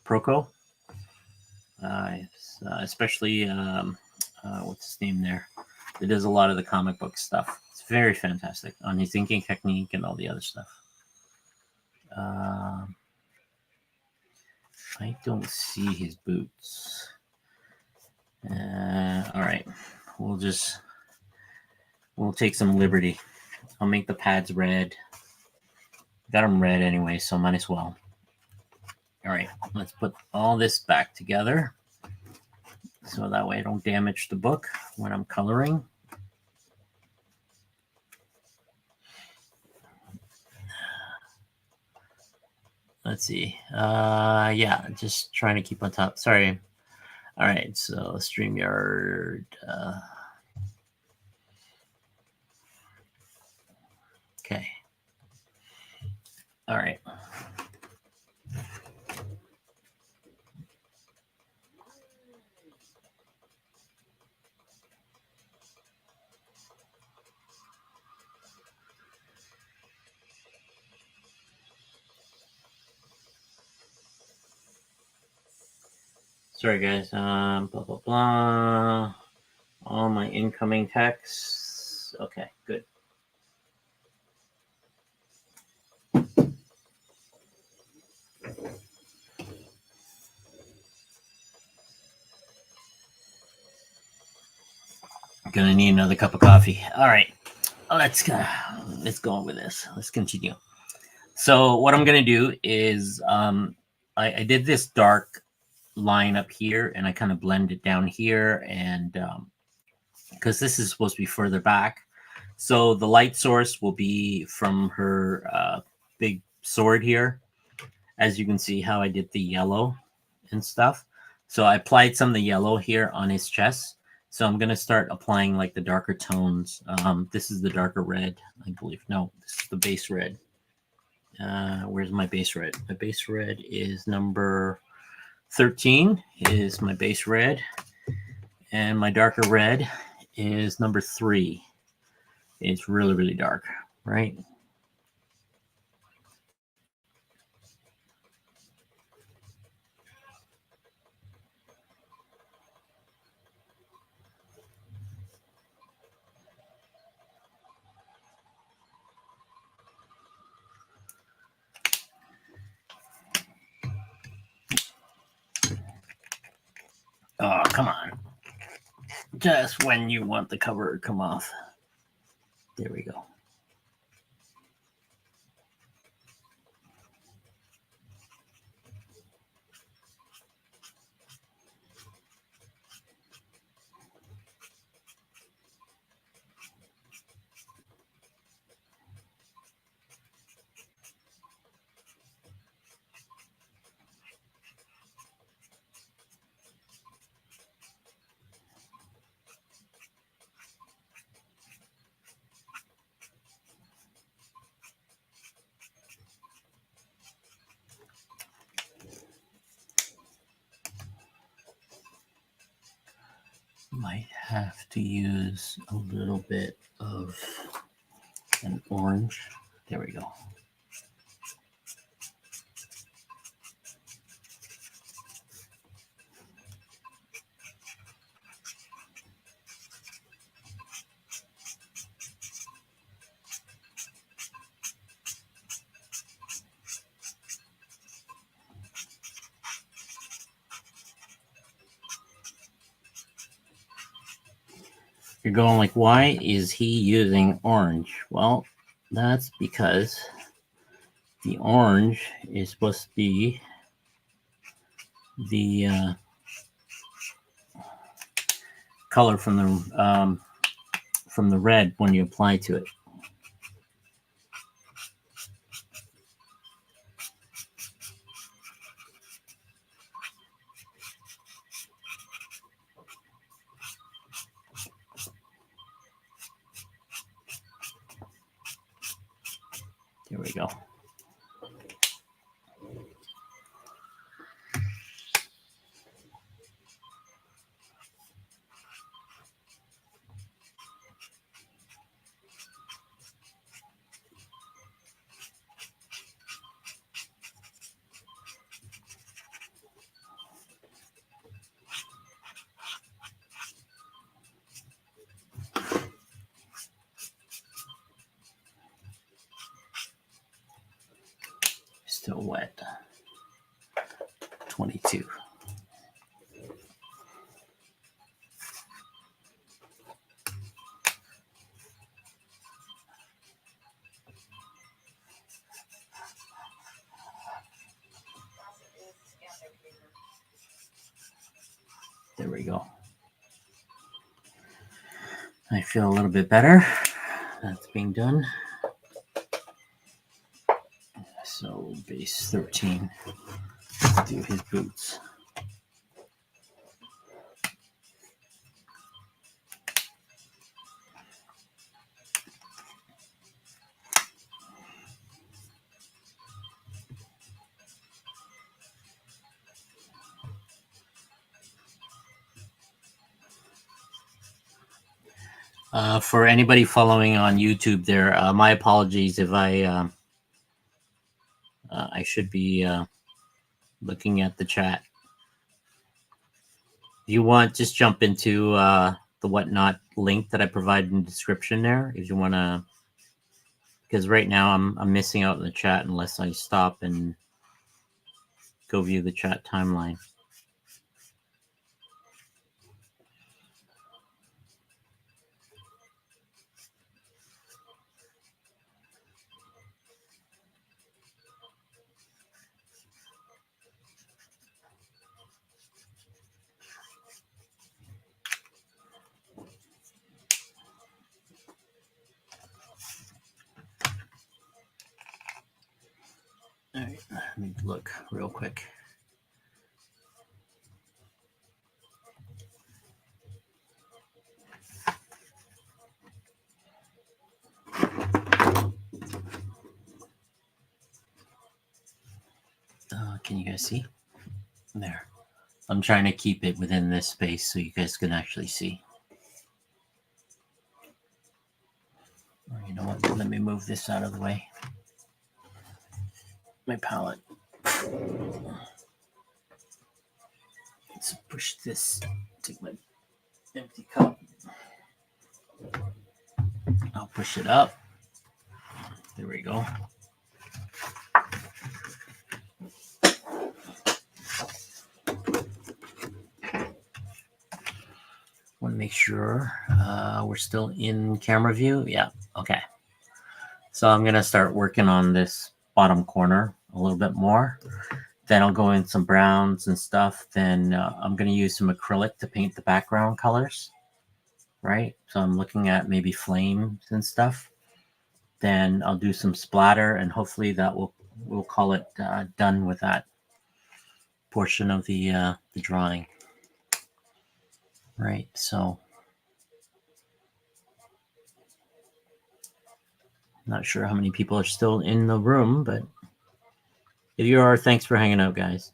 S1: Proco. Especially, what's his name there? It does a lot of the comic book stuff. It's very fantastic on his inking technique and all the other stuff. I don't see his boots. All right, we'll take some liberty. I'll make the pads red. Got them red anyway, so might as well. All right, let's put all this back together so that way I don't damage the book when I'm coloring. Let's see. Yeah, just trying to keep on top. Sorry. All right, so StreamYard. Okay. All right. Sorry, guys. Blah, blah, blah. all my incoming texts. Okay, good. Gonna need another cup of coffee. All right, let's go on with this. Let's continue. So what I'm gonna do is I did this dark line up here, and I kind of blend it down here, and because this is supposed to be further back, so the light source will be from her big sword here. As you can see, how I did the yellow and stuff. So I applied some of the yellow here on his chest. So I'm going to start applying like the darker tones. This is the darker red, I believe. No, this is the base red. Where's my base red? My base red is number 13 is my base red. And my darker red is number 3. It's really, really dark, right? Oh, come on. Just when you want the cover to come off. There we go. Might have to use a little bit of an orange. There we go. You're going like, why is he using orange? Well, that's because the orange is supposed to be the color from the red when you apply to it. There we go. Still wet. 22. There we go. I feel a little bit better. That's being done. So base 13. Let's do his boots. For anybody following on YouTube there, my apologies if I should be looking at the chat. If you want, just jump into Whatnot link that I provided in the description there if you want to, because right now I'm missing out in the chat unless I stop and go view the chat timeline. All right, let me look real quick. Can you guys see? There. I'm trying to keep it within this space so you guys can actually see. Or you know what? Let me move this out of the way. My palette. Let's push this. Take my empty cup. I'll push it up. There we go. Want to make sure we're still in camera view. Yeah. Okay. So I'm going to start working on this bottom corner a little bit more. Then I'll go in some browns and stuff. Then I'm going to use some acrylic to paint the background colors. Right. So I'm looking at maybe flames and stuff. Then I'll do some splatter, and hopefully that we'll call it done with that portion of the drawing. Right. So not sure how many people are still in the room, but if you are, thanks for hanging out, guys.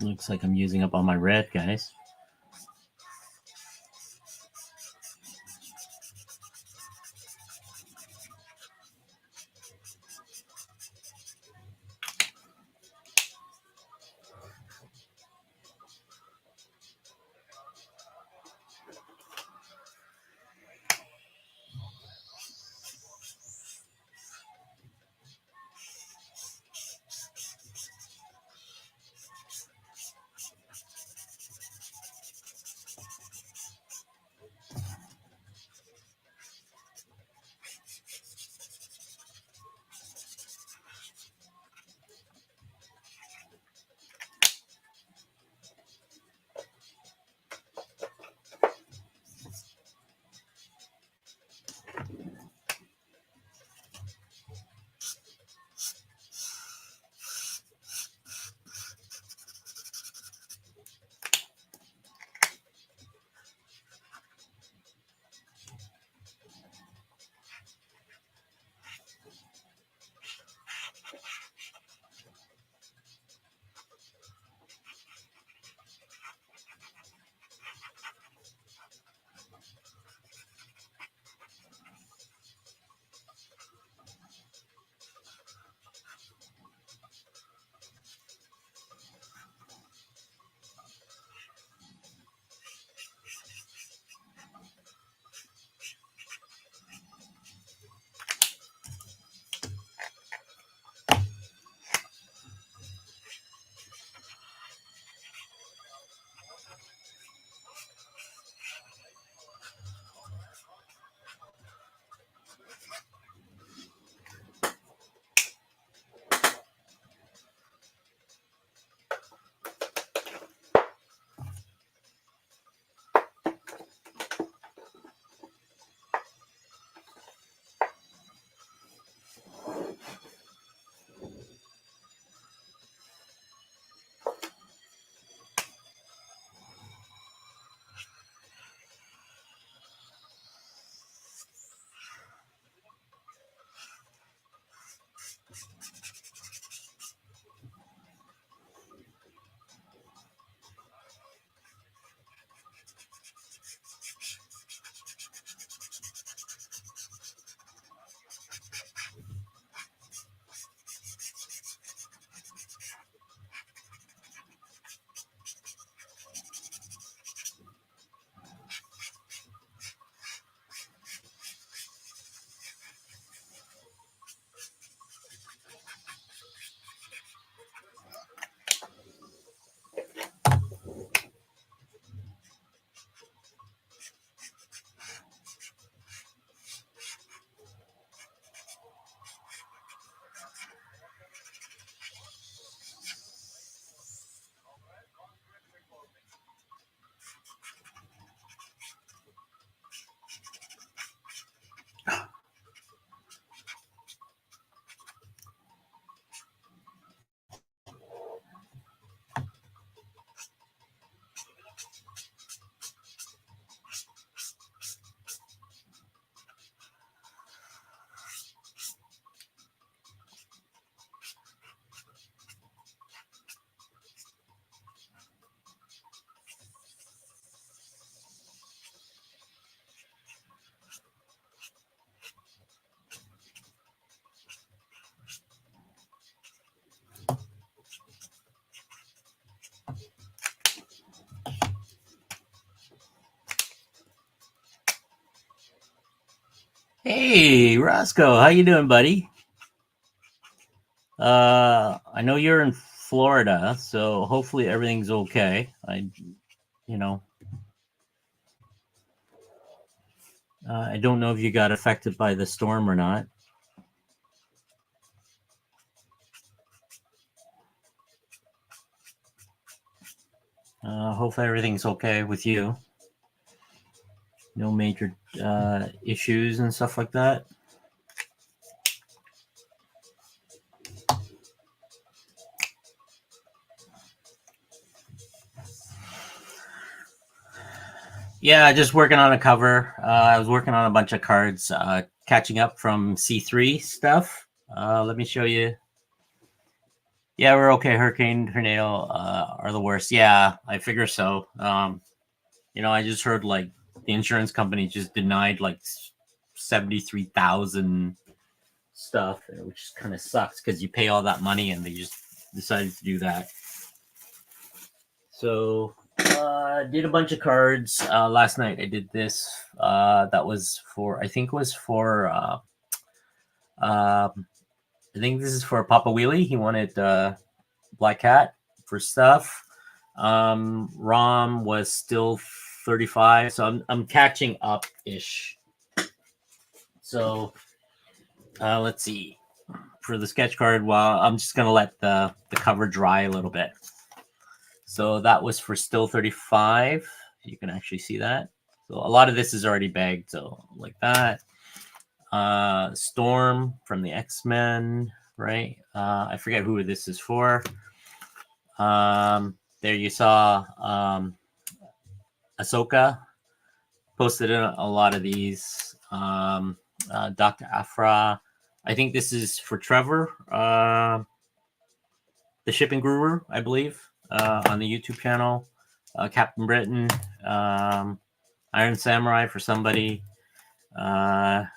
S1: Looks like I'm using up all my red, guys. Hey, Roscoe, how you doing, buddy? I know you're in Florida, so hopefully everything's okay. You know, I don't know if you got affected by the storm or not. Hopefully everything's okay with you. No major issues and stuff like that. Yeah, just working on a cover. I was working on a bunch of cards, catching up from C3 stuff. Let me show you. Yeah, we're okay. Hurricane, tornado are the worst. Yeah, I figure so. I just heard like the insurance company just denied like 73,000 stuff, which kind of sucks because you pay all that money and they just decided to do that. So did a bunch of cards last night. I did this. That was for I think was for I think this is for Papa Wheelie. He wanted Black Cat for stuff. Rom was still 35, so I'm catching up ish. So let's see. For the sketch card, well, I'm just gonna let the cover dry a little bit. So that was for still 35. You can actually see that. So a lot of this is already bagged, so like that. Storm from the X-Men, right? I forget who this is for. There you saw Ahsoka posted in a lot of these. Dr. Afra. I think this is for Trevor, the shipping guru, I believe, on the YouTube channel. Captain Britain, Iron Samurai for somebody, Dread,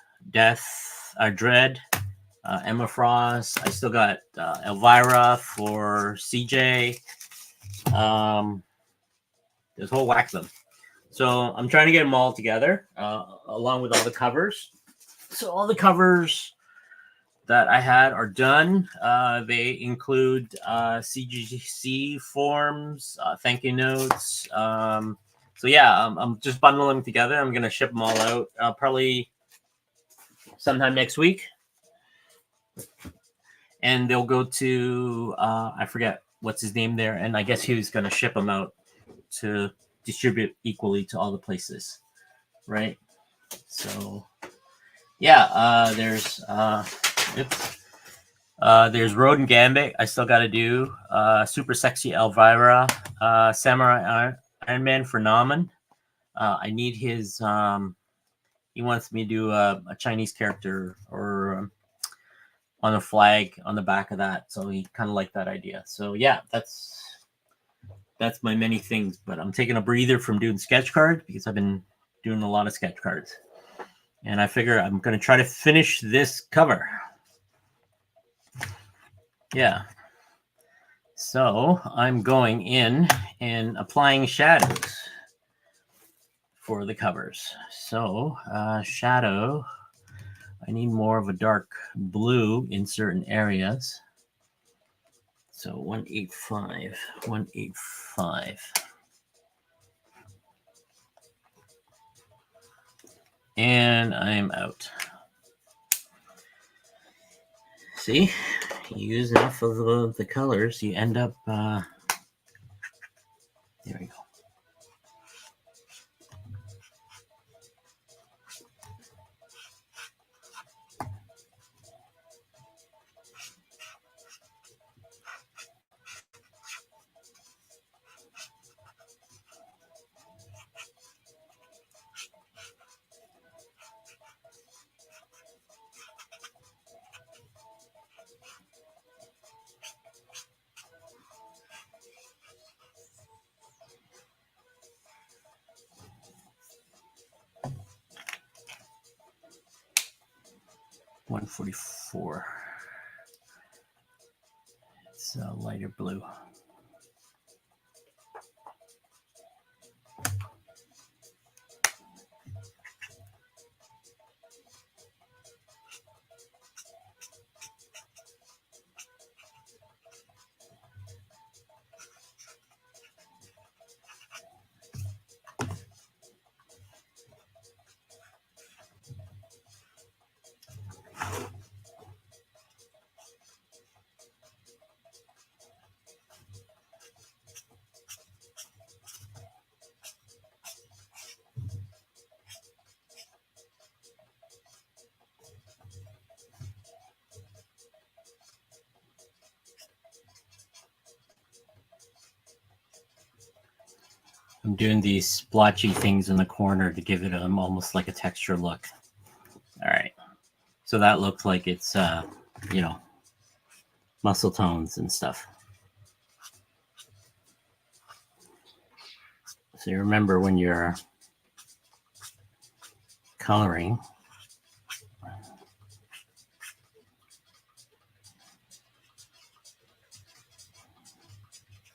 S1: Emma Frost. I still got Elvira for CJ. There's a whole whack of them. So I'm trying to get them all together, along with all the covers. So all the covers that I had are done. They include CGC forms, thank you notes. So yeah, I'm just bundling them together. I'm gonna ship them all out probably sometime next week, and they'll go to I forget what's his name there, and I guess he was gonna ship them out to distribute equally to all the places, right? So yeah, there's Road and Gambit. I still got to do Super Sexy Elvira, Samurai Iron Man for Naman. I need his. He wants me to do a Chinese character or on a flag on the back of that. So he kind of liked that idea. So yeah, that's my many things. But I'm taking a breather from doing sketch cards because I've been doing a lot of sketch cards, and I figure I'm going to try to finish this cover. Yeah. So I'm going in and applying shadows for the covers. So shadow, I need more of a dark blue in certain areas. So 185, 185. And I'm out. See, you use enough of the colors, you end up, there we go. $144. It's a lighter blue. I'm doing these splotchy things in the corner to give it almost like a texture look. All right. So that looks like it's, muscle tones and stuff. So you remember when you're coloring,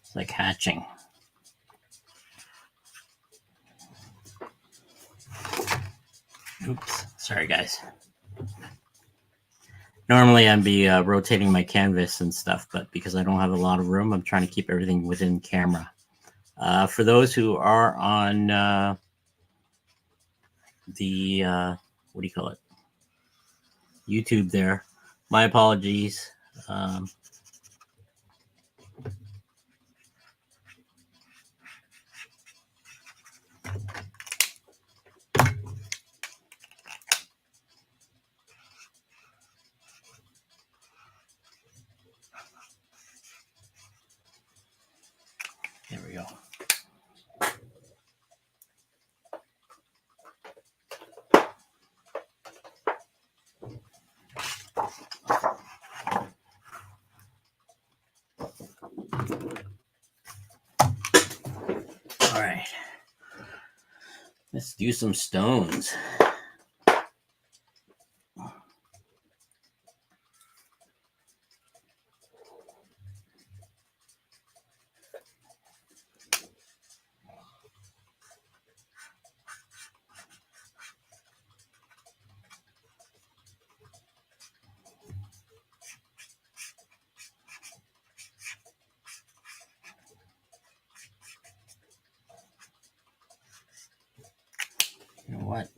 S1: it's like hatching. Oops, sorry guys. Normally I'd be rotating my canvas and stuff, but because I don't have a lot of room, I'm trying to keep everything within camera. For those who are on the, what do you call it? YouTube there, my apologies. There we go. All right. Let's do some stones. You know what?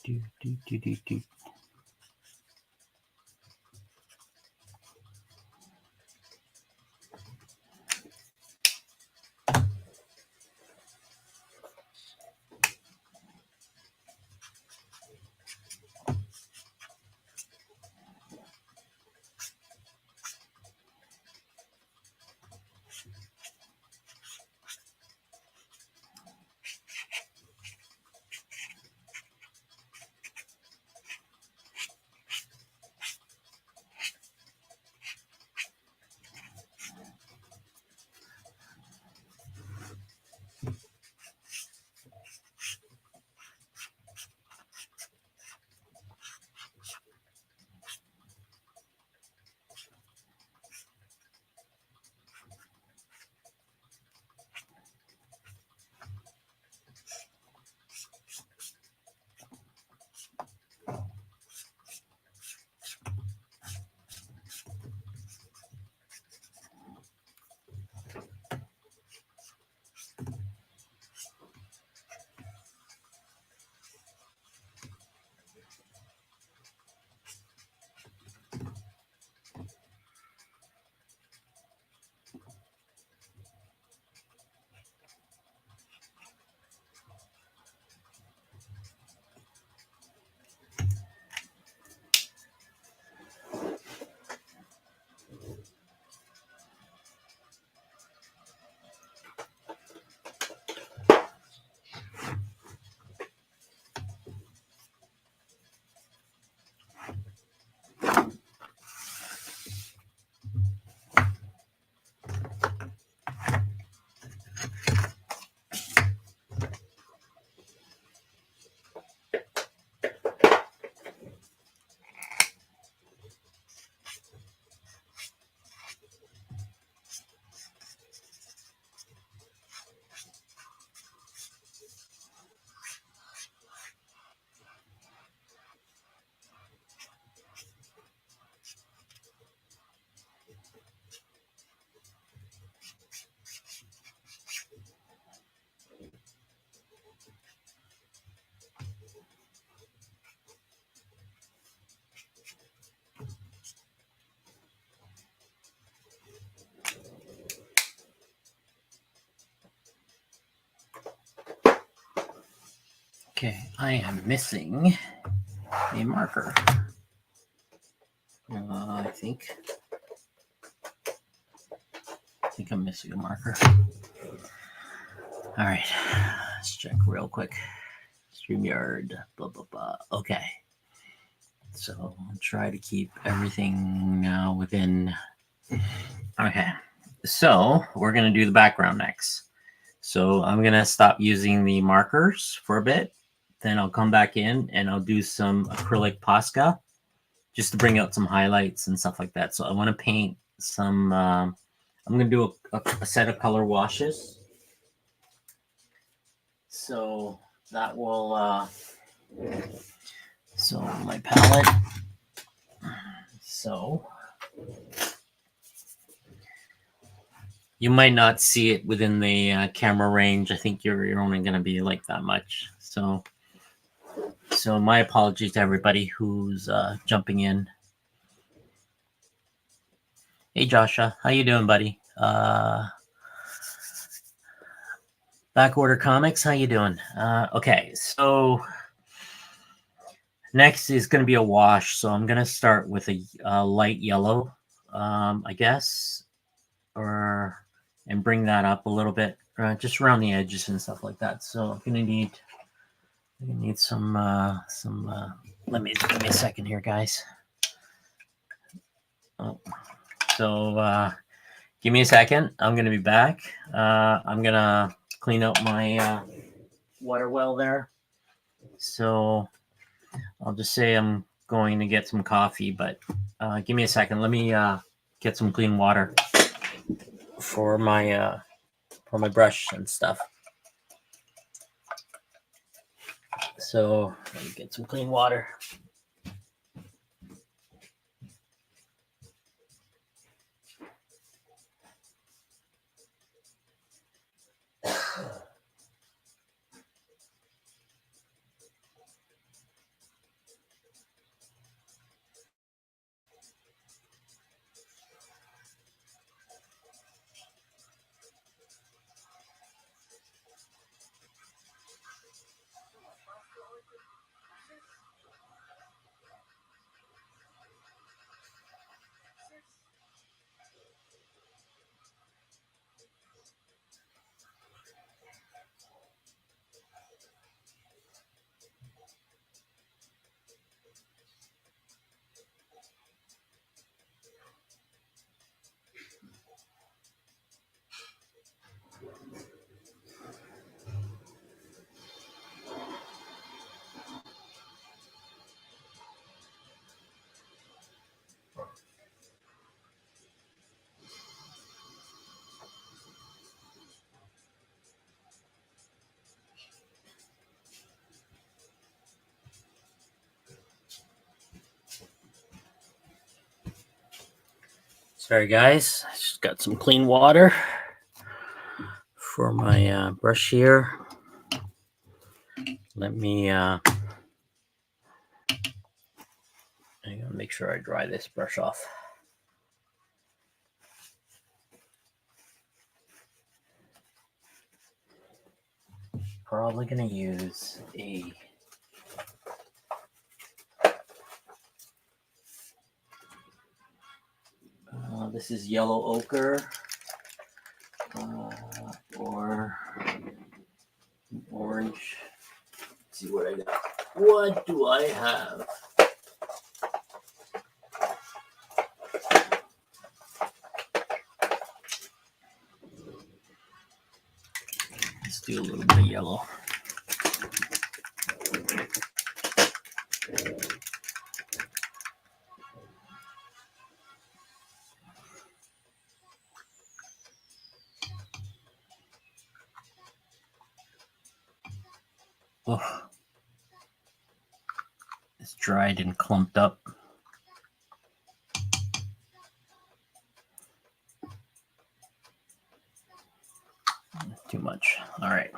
S1: Do. Okay, I am missing a marker. I think I'm missing a marker. All right, let's check real quick. StreamYard, blah, blah, blah. Okay. So I'll try to keep everything within. Okay. So we're going to do the background next. So I'm going to stop using the markers for a bit. Then I'll come back in and I'll do some acrylic Posca just to bring out some highlights and stuff like that. So I want to paint some, I'm going to do a set of color washes. So that will, so my palette. So you might not see it within the camera range. I think you're only going to be like that much. So my apologies to everybody who's jumping in. Hey, Joshua, how you doing, buddy? Backorder Comics, how you doing? Okay, so next is going to be a wash. So I'm going to start with a light yellow, I guess, and bring that up a little bit, just around the edges and stuff like that. So I'm going to need some. Let me give me a second here, guys. Oh, so give me a second. I'm going to be back. I'm going to clean out my water well there. So I'll just say I'm going to get some coffee, but give me a second. Let me get some clean water for my brush and stuff. So let me get some clean water. Sorry, guys. I just got some clean water for my brush here. Let me I gotta make sure I dry this brush off. Probably gonna use a this is yellow ochre or orange. Let's see what I got. What do I have? Let's do a little bit of yellow. Oh, it's dried and clumped up. Too much. All right.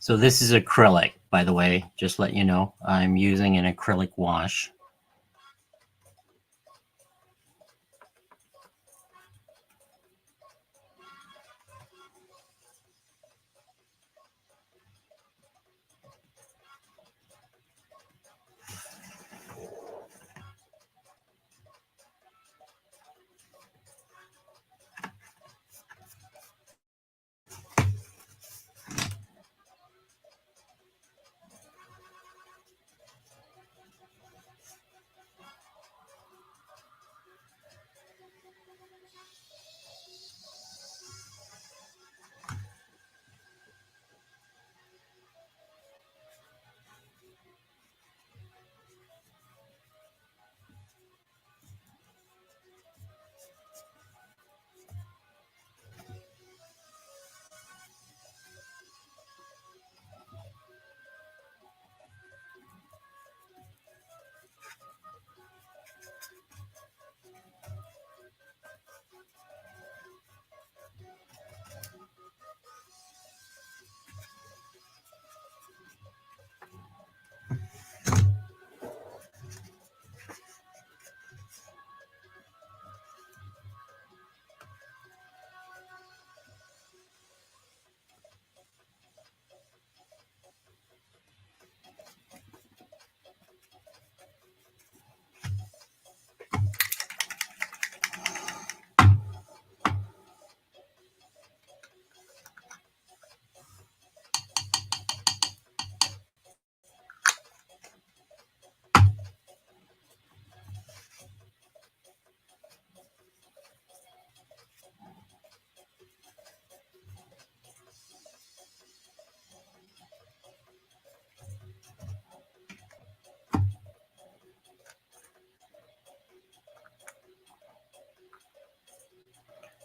S1: So this is acrylic, by the way, just let you know. I'm using an acrylic wash.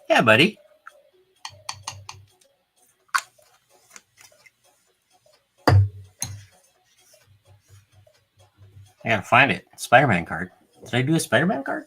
S1: Yeah, buddy. I gotta find it. Spider-Man card. Did I do a Spider-Man card?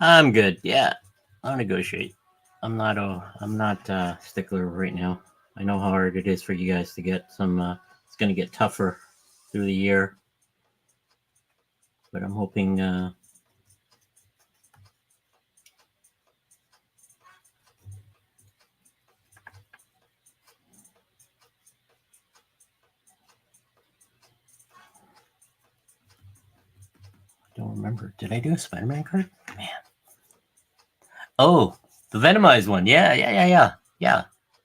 S1: I'm good. Yeah, I'll negotiate. I'm not a stickler right now. I know how hard it is for you guys to get some. It's going to get tougher through the year, but I'm hoping. I don't remember. Did I do a Spider-Man card? Man. Oh, the Venomized one. Yeah.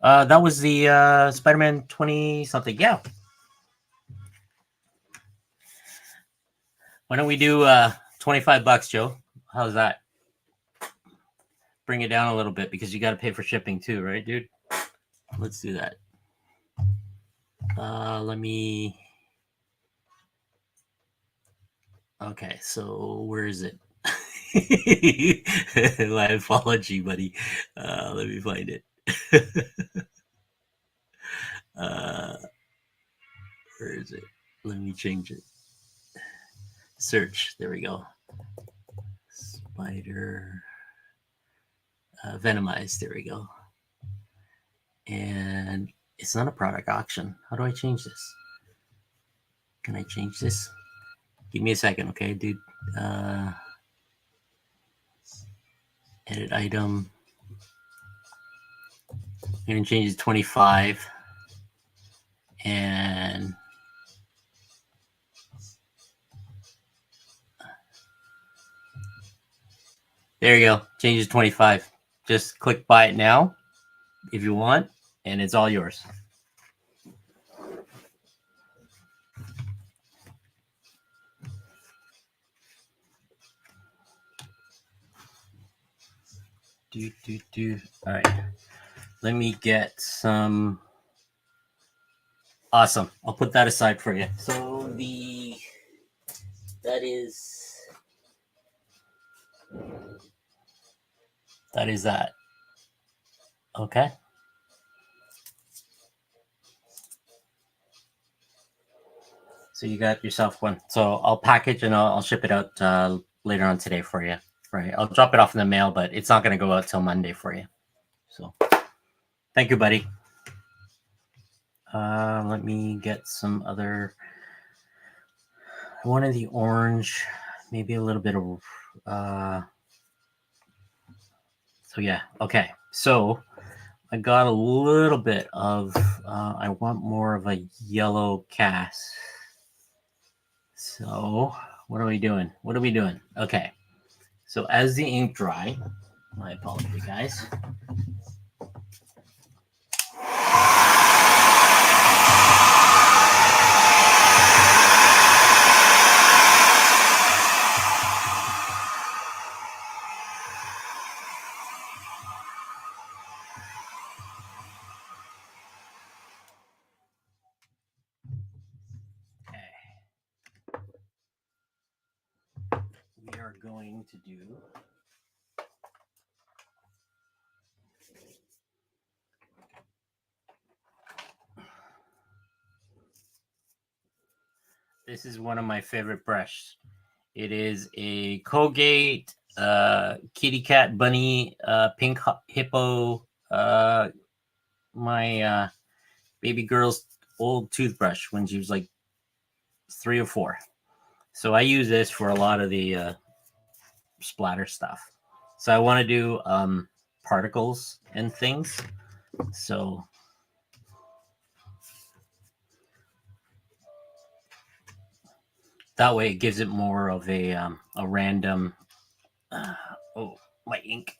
S1: That was the Spider-Man 20 something. Yeah. Why don't we do $25, Joe? How's that? Bring it down a little bit because you got to pay for shipping too, right, dude? Let's do that. Let me. Okay, so where is it? My apology, buddy. Let me find it. Where is it? Let me change it. Search. There we go. Spider Venomized. There we go. And it's not a product auction. How do I change this? Can I change this? Give me a second, okay, dude. Edit item. I'm gonna change it to 25. And there you go. Change it to 25. Just click buy it now if you want, and it's all yours. All right. Let me get some. Awesome. I'll put that aside for you. So that is that. Okay. So you got yourself one. So I'll package and I'll ship it out later on today for you. Right. I'll drop it off in the mail, but it's not going to go out till Monday for you. So thank you, buddy. Let me get some other. I wanted the orange, maybe a little bit of. So yeah. Okay. So I got a little bit of. I want more of a yellow cast. So what are we doing? Okay. So as the ink dry, my apology, guys. We are going to do this is one of my favorite brushes. It is a Colgate kitty cat bunny pink hippo my baby girl's old toothbrush when she was like 3 or 4. So I use this for a lot of the splatter stuff. So I want to do particles and things. So that way it gives it more of a random. Oh, my ink.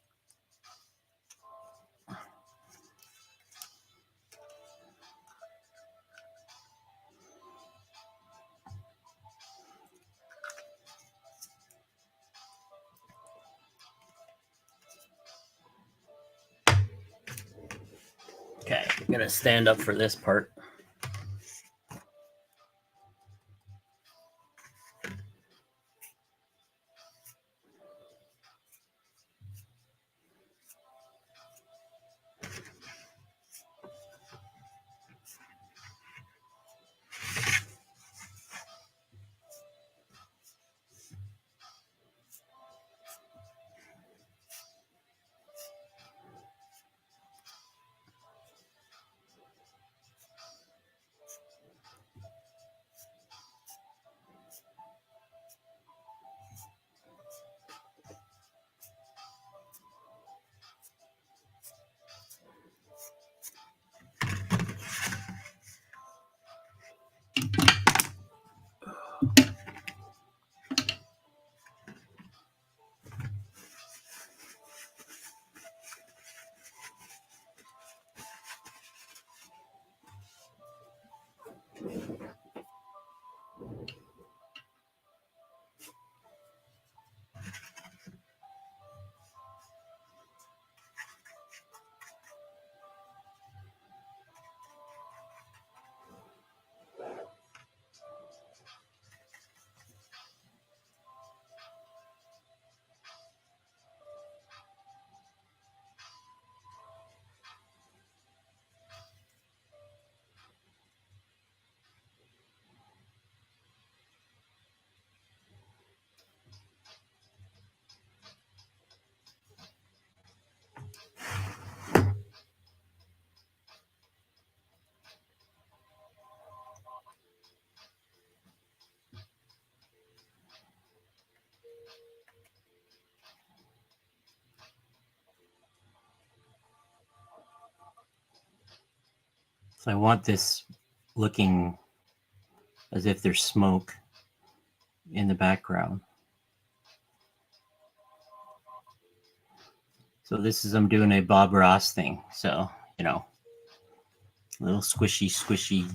S1: Okay, I'm gonna stand up for this part. So I want this looking as if there's smoke in the background. So this is, I'm doing a Bob Ross thing. So, you know, a little squishy.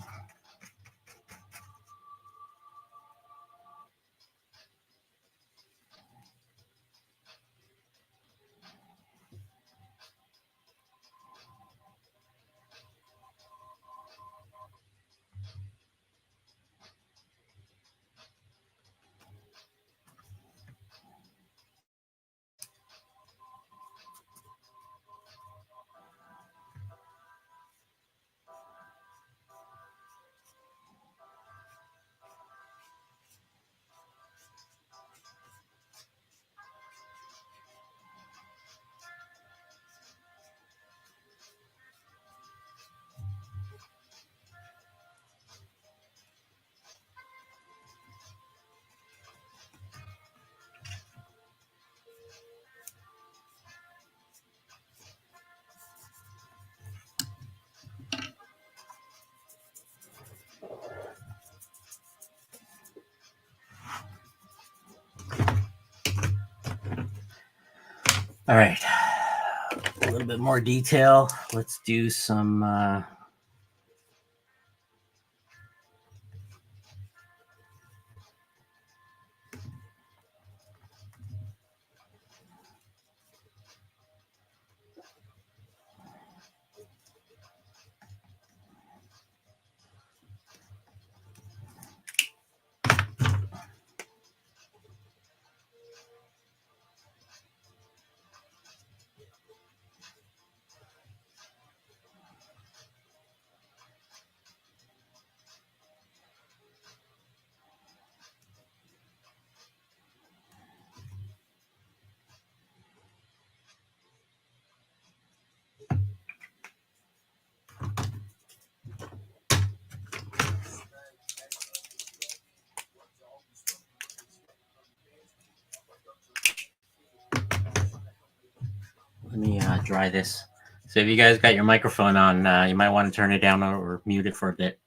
S1: All right. A little bit more detail. Let's do some let me dry this. So if you guys got your microphone on, you might want to turn it down or mute it for a bit.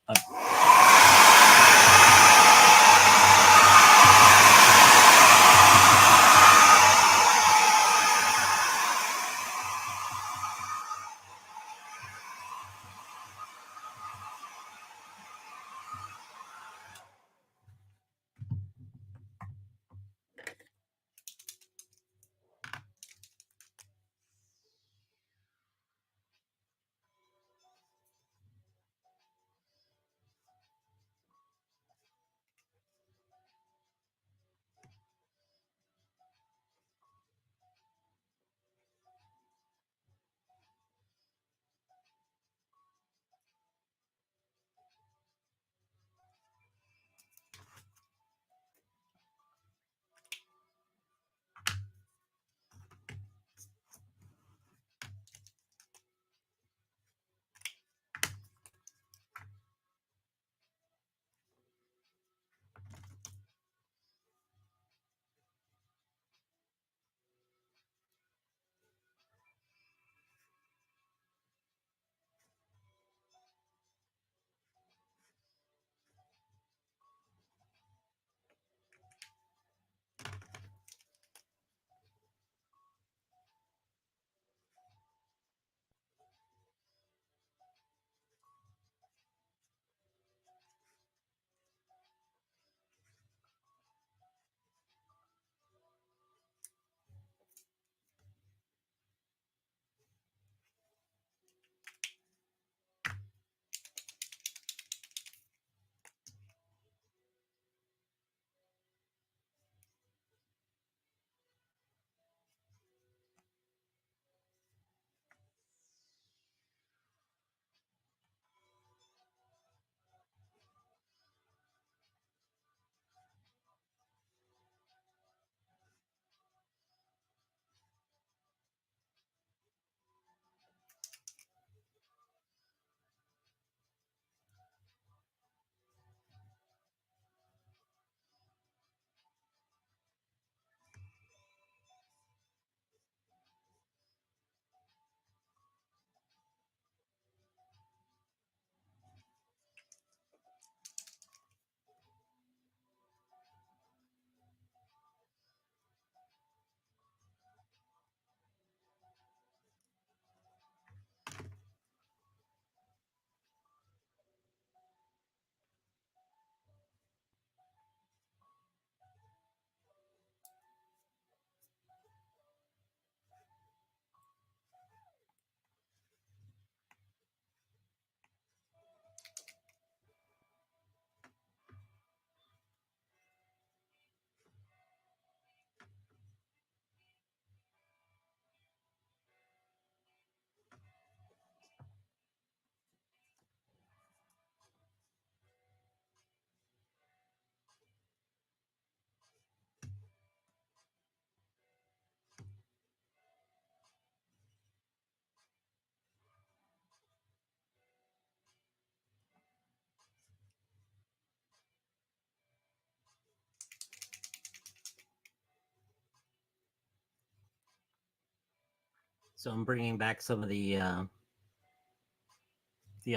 S1: So I'm bringing back some of the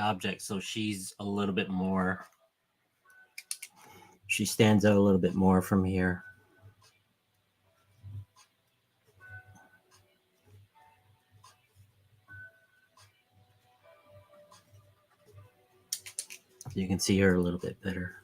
S1: objects. So she's a little bit more. She stands out a little bit more from here. so you can see her a little bit better.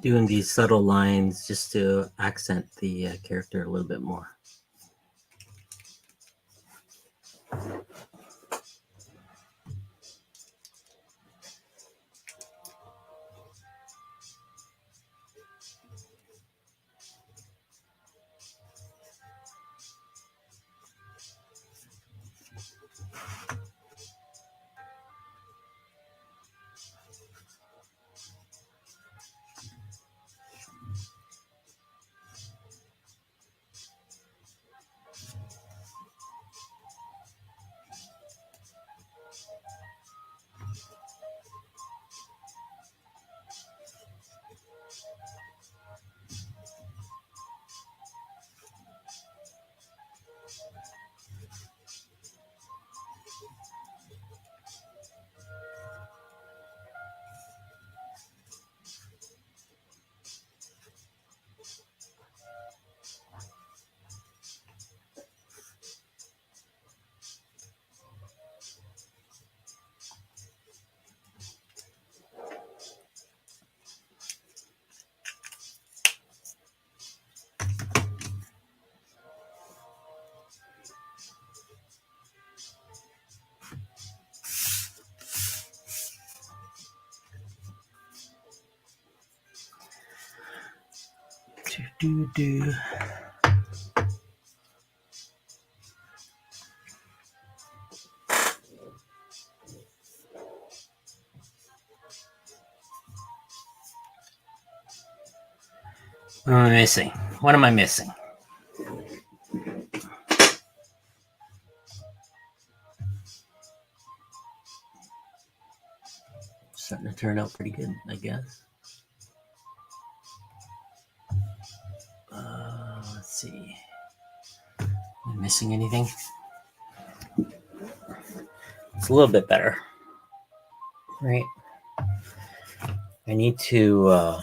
S1: Doing these subtle lines just to accent the character a little bit more. Do. What am I missing? What am I missing? Starting to turn out pretty good, I guess. Let's see. Am I missing anything? It's a little bit better, right? I need to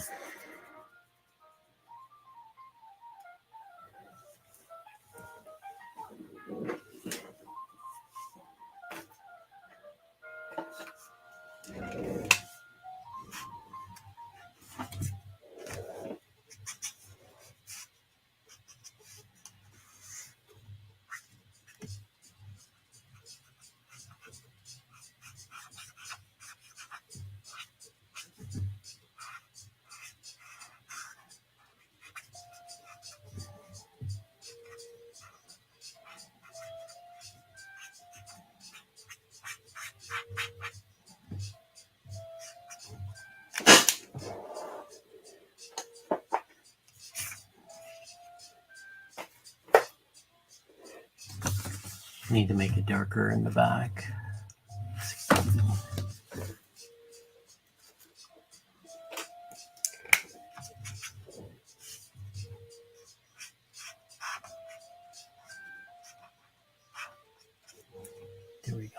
S1: Need to make it darker in the back. There we go.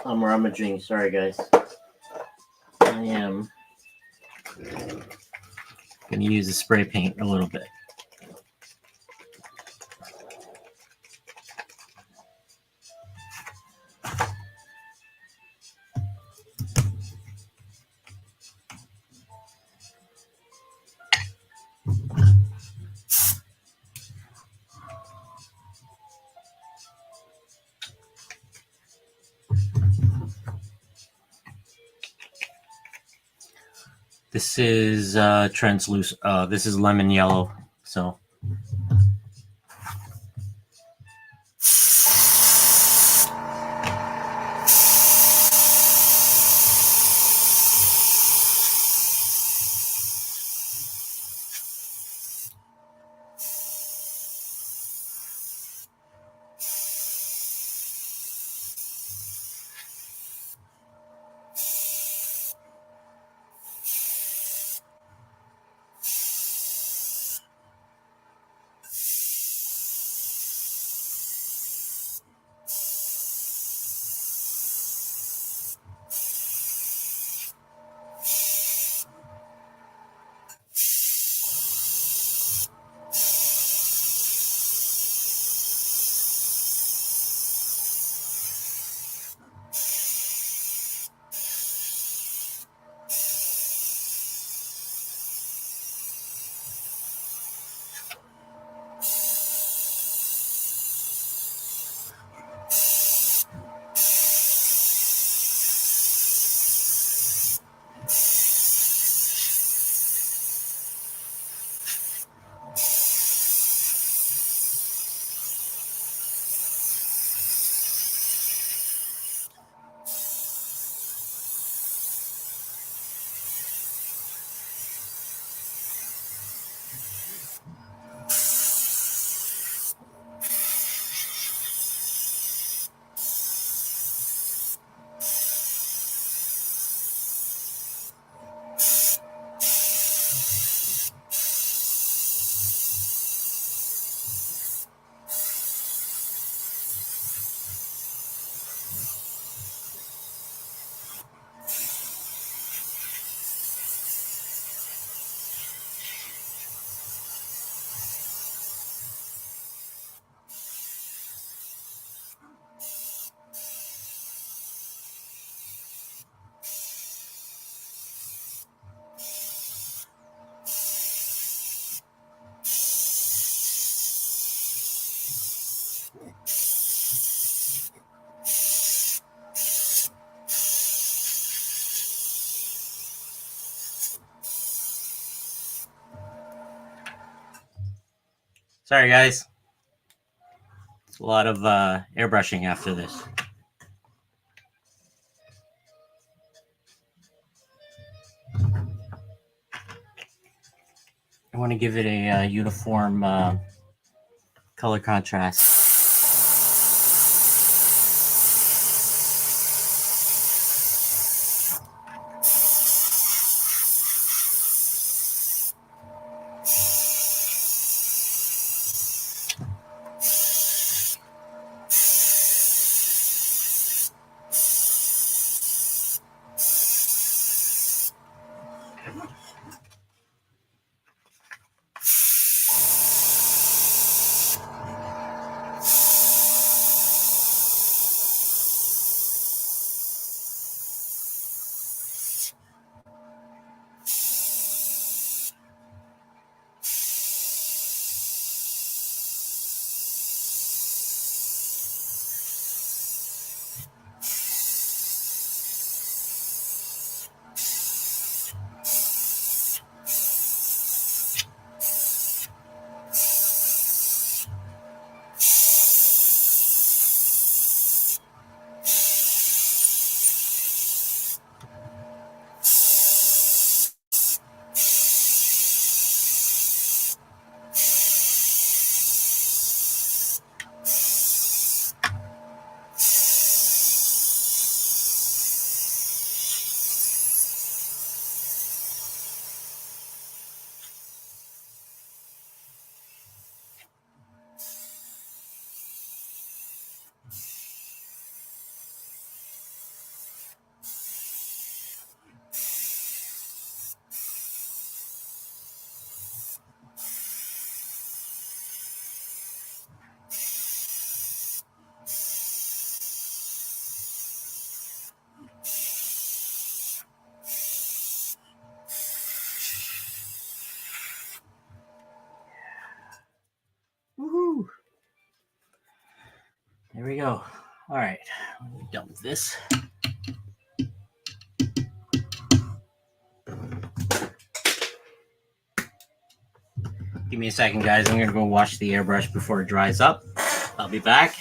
S1: I'm rummaging. Sorry, guys. I am going to use the spray paint a little bit. This is translucent. This is lemon yellow. So. Sorry, guys. A lot of airbrushing after this. I want to give it a uniform color contrast. There we go. All right, let me dump this. Give me a second, guys. I'm gonna go wash the airbrush before it dries up. I'll be back.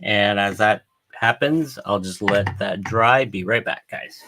S1: And as that happens, I'll just let that dry. Be right back, guys.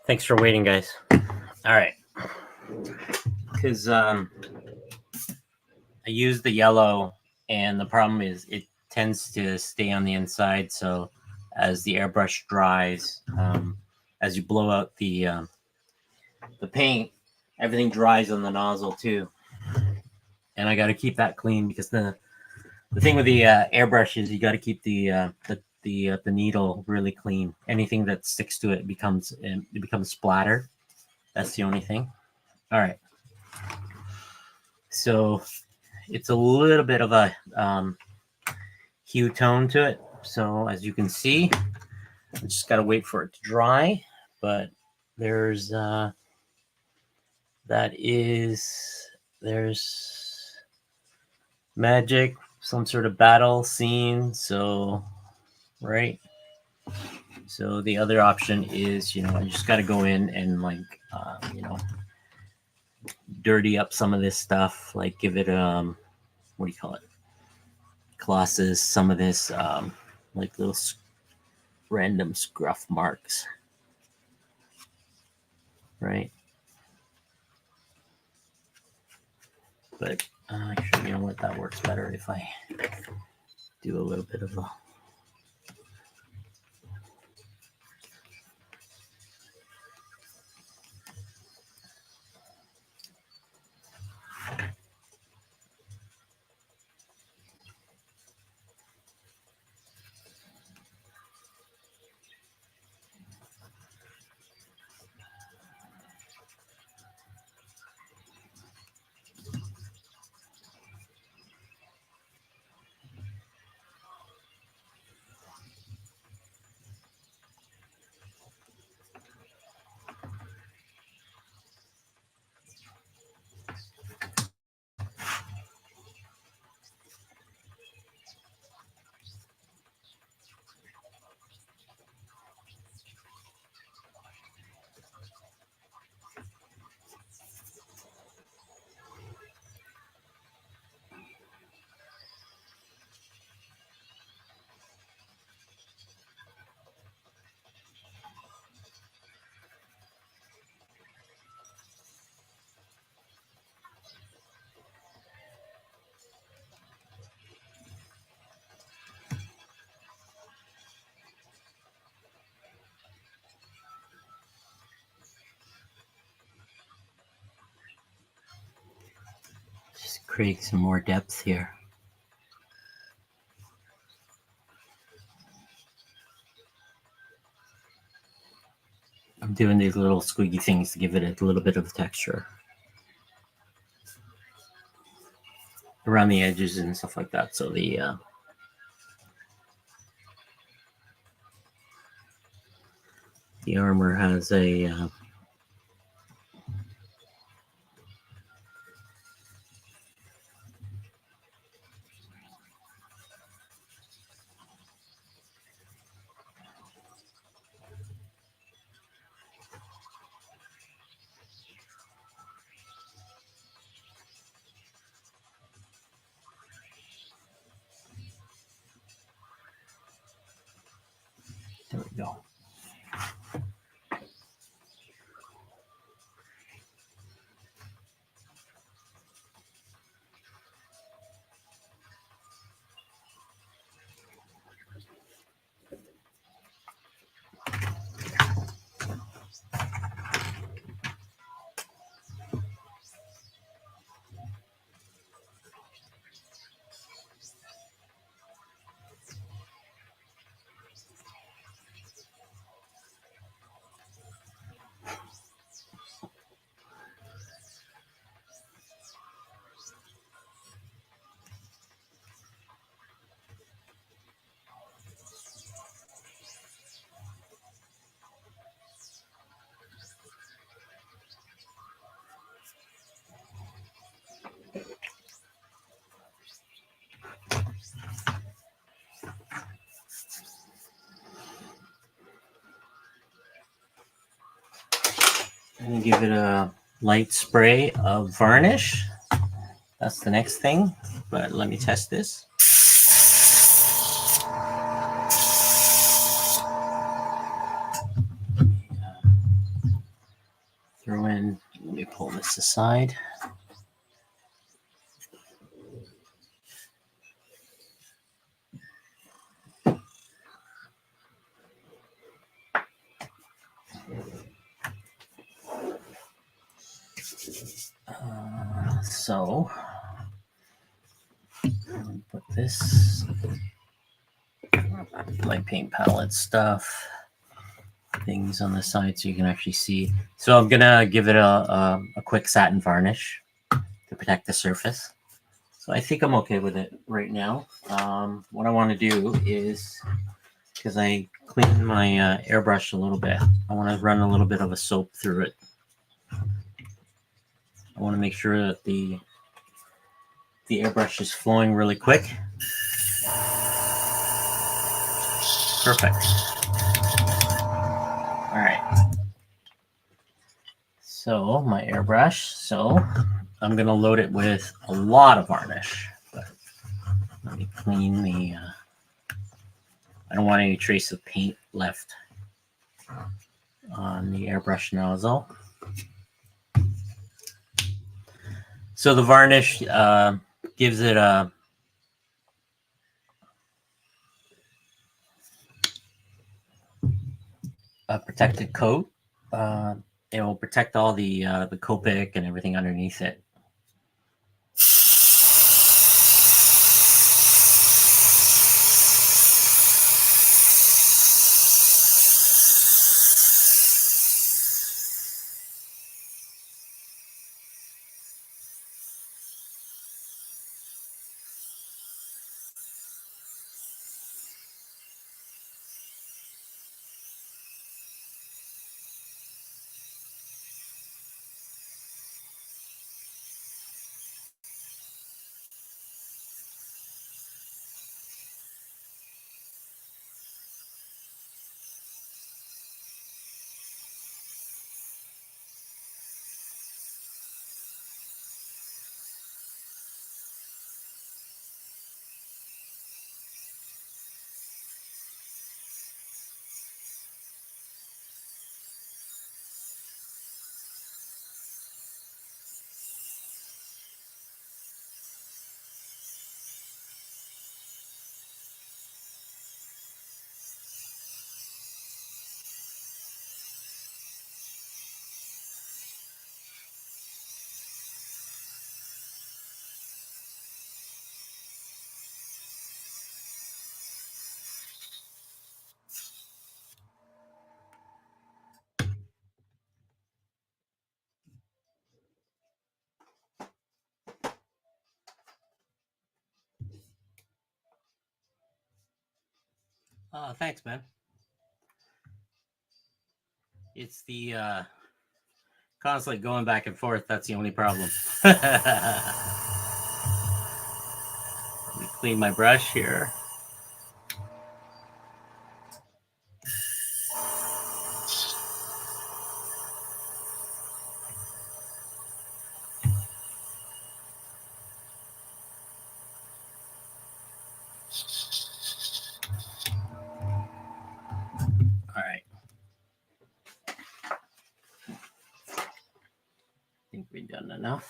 S1: Thanks for waiting, guys. All right. Because I use the yellow, and the problem is it tends to stay on the inside. So as the airbrush dries, as you blow out the paint, everything dries on the nozzle too. And I got to keep that clean because the thing with the airbrush is you got to keep the needle really clean. Anything that sticks to it becomes splatter. That's the only thing. All right. So it's a little bit of a hue tone to it. So as you can see, I just got to wait for it to dry. But there's magic, some sort of battle scene. So, right. So the other option is, you just got to go in and dirty up some of this stuff, like give it what do you call it? Glosses some of this, like little random scruff marks, right? But actually, you know what? That works better if I do a little bit of a. Just create some more depth here. doing these little squeaky things to give it a little bit of texture around the edges and stuff like that. So the armor has a there we go. And give it a light spray of varnish. That's the next thing, but let me test this. Throw in, let me pull this aside. So put this, my paint palette stuff, things on the side so you can actually see. So I'm gonna give it a quick satin varnish to protect the surface. So I think I'm okay with it right now. What I want to do is, because I cleaned my airbrush a little bit, I want to run a little bit of a soap through it. I want to make sure that the airbrush is flowing really quick. Perfect. All right. So my airbrush, so I'm going to load it with a lot of varnish. But let me clean the, I don't want any trace of paint left on the airbrush nozzle. So the varnish gives it a protected coat. It will protect all the Copic and everything underneath it. Thanks, man. It's the constantly going back and forth. That's the only problem. Let me clean my brush here. All right. I think we've done enough.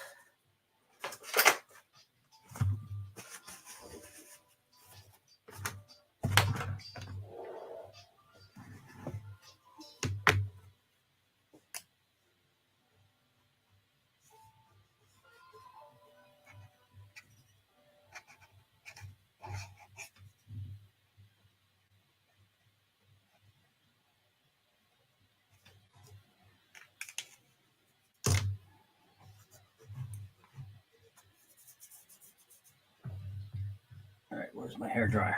S1: All right, where's my hair dryer?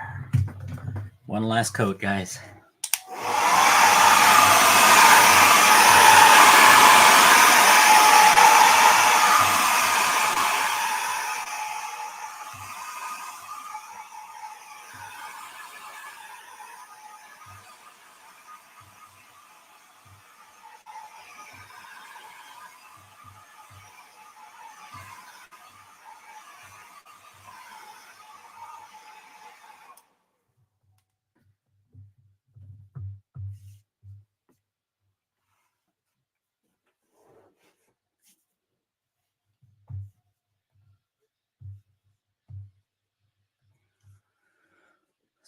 S1: One last coat, guys.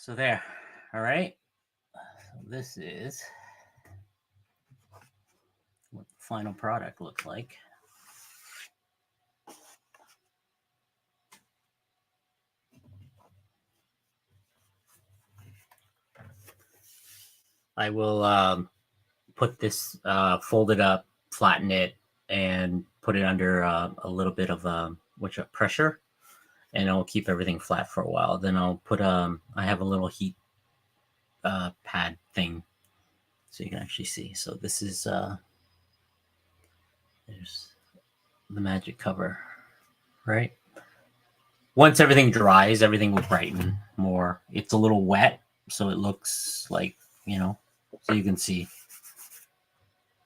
S1: So there. All right. So this is what the final product looks like. I will put this, fold it up, flatten it, and put it under a little bit of pressure, and I'll keep everything flat for a while. Then I'll put I have a little heat pad thing, so you can actually see. So this is there's the magic cover, right? Once everything dries, everything will brighten more. It's a little wet, so it looks like, you know, so you can see.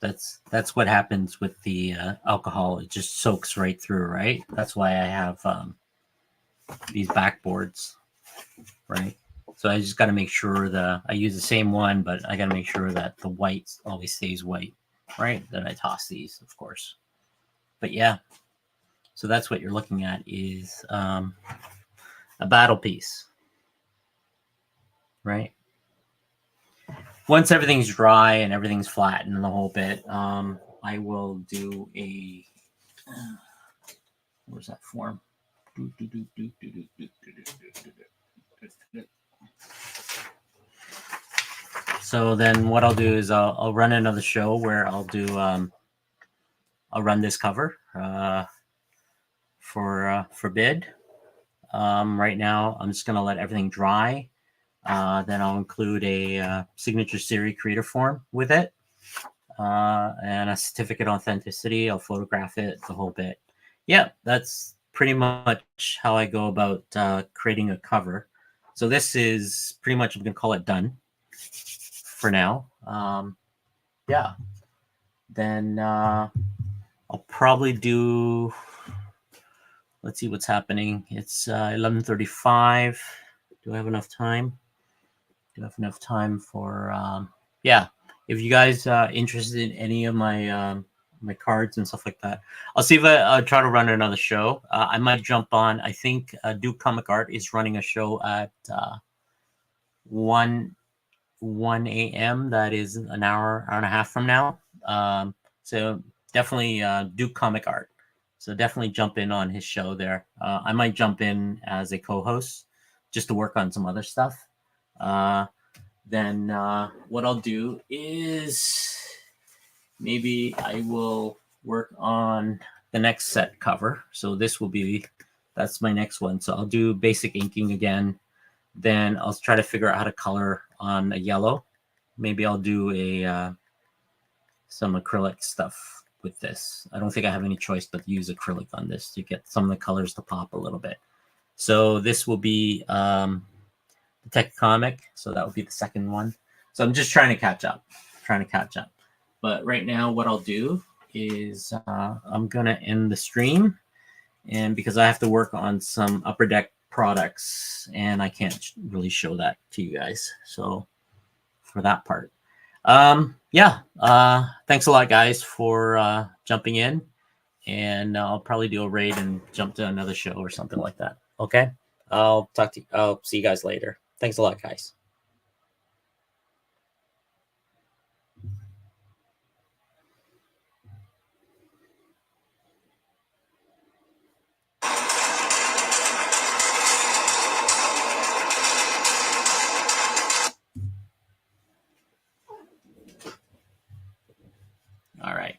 S1: That's what happens with the alcohol. It just soaks right through, right? That's why I have these backboards, right? So I just got to make sure I use the same one, but I got to make sure that the white always stays white, right? Then I toss these, of course. But yeah, so that's what you're looking at is a battle piece, right? Once everything's dry and everything's flattened the whole bit, I will do a where's that form? So then what I'll do is I'll run another show where I'll do I'll run this cover for bid. Right now I'm just gonna let everything dry. Then I'll include a signature series creator form with it, and a certificate of authenticity. I'll photograph it, the whole bit. Yeah, that's pretty much how I go about creating a cover. So this is pretty much, I'm going to call it done for now. Yeah. Then I'll probably do, let's see what's happening. It's 11:35. Do I have enough time? Do I have enough time for, yeah. If you guys are interested in any of my my cards and stuff like that, I'll see if I'll try to run another show. I might jump on. I think Duke Comic Art is running a show at 1 a.m. That is an hour and a half from now. So definitely Duke Comic Art. So definitely jump in on his show there. I might jump in as a co-host just to work on some other stuff. Then what I'll do is maybe I will work on the next set cover. So this will be, that's my next one. So I'll do basic inking again. then I'll try to figure out how to color on a yellow. Maybe I'll do a some acrylic stuff with this. I don't think I have any choice but to use acrylic on this to get some of the colors to pop a little bit. So this will be the Tech Comic. So that would be the second one. So I'm just trying to catch up, But right now what I'll do is I'm going to end the stream. And because I have to work on some Upper Deck products and I can't really show that to you guys. So for that part. Yeah. Thanks a lot, guys, for jumping in. And I'll probably do a raid and jump to another show or something like that. Okay. I'll see you guys later. Thanks a lot, guys. All right.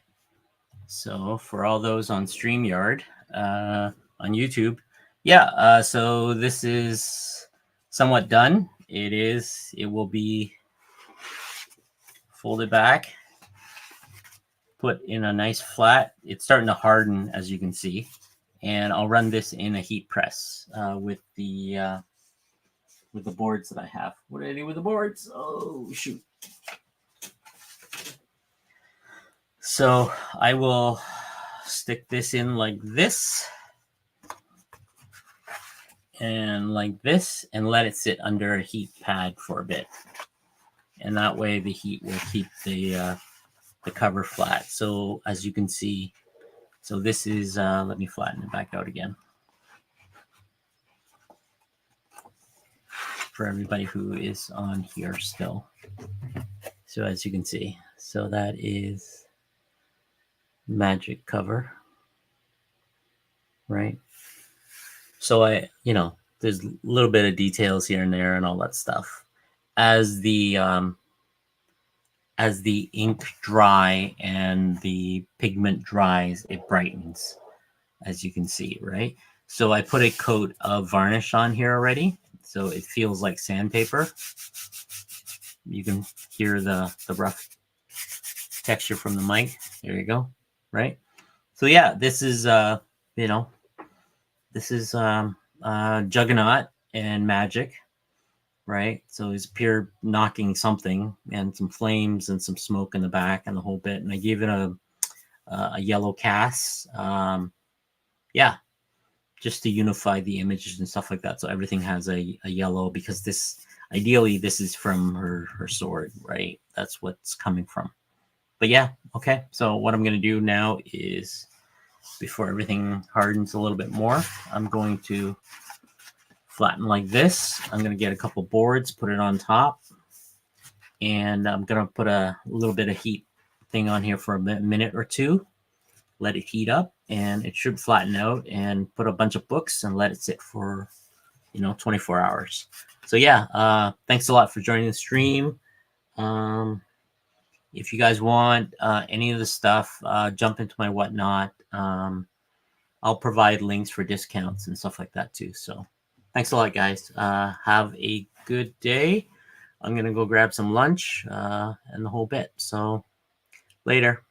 S1: So for all those on StreamYard, on YouTube, yeah. So this is somewhat done. It will be folded back, put in a nice flat. It's starting to harden, as you can see. And I'll run this in a heat press with the boards that I have. What did I do with the boards? Oh, shoot. So I will stick this in like this and like this and let it sit under a heat pad for a bit. And that way the heat will keep the cover flat. So as you can see, so this is, let me flatten it back out again for everybody who is on here still. So as you can see, so that is Magic cover, right? So there's a little bit of details here and there and all that stuff. As the ink dry and the pigment dries, it brightens, as you can see, right? So I put a coat of varnish on here already, so it feels like sandpaper. You can hear the rough texture from the mic. There you go, right? So yeah, this is Juggernaut and Magic, right? So he's pure knocking something and some flames and some smoke in the back and the whole bit. And I gave it a yellow cast. Yeah, just to unify the images and stuff like that. So everything has a yellow, because this, ideally, this is from her sword, right? That's what's coming from. But yeah, okay. So what I'm going to do now is, before everything hardens a little bit more, I'm going to flatten like this. I'm going to get a couple boards, put it on top, and I'm going to put a little bit of heat thing on here for a minute or two, let it heat up, and it should flatten out, and put a bunch of books and let it sit for 24 hours. So yeah, thanks a lot for joining the stream. If you guys want any of the stuff, jump into my whatnot. I'll provide links for discounts and stuff like that too. So thanks a lot, guys. Have a good day. I'm going to go grab some lunch and the whole bit. So later.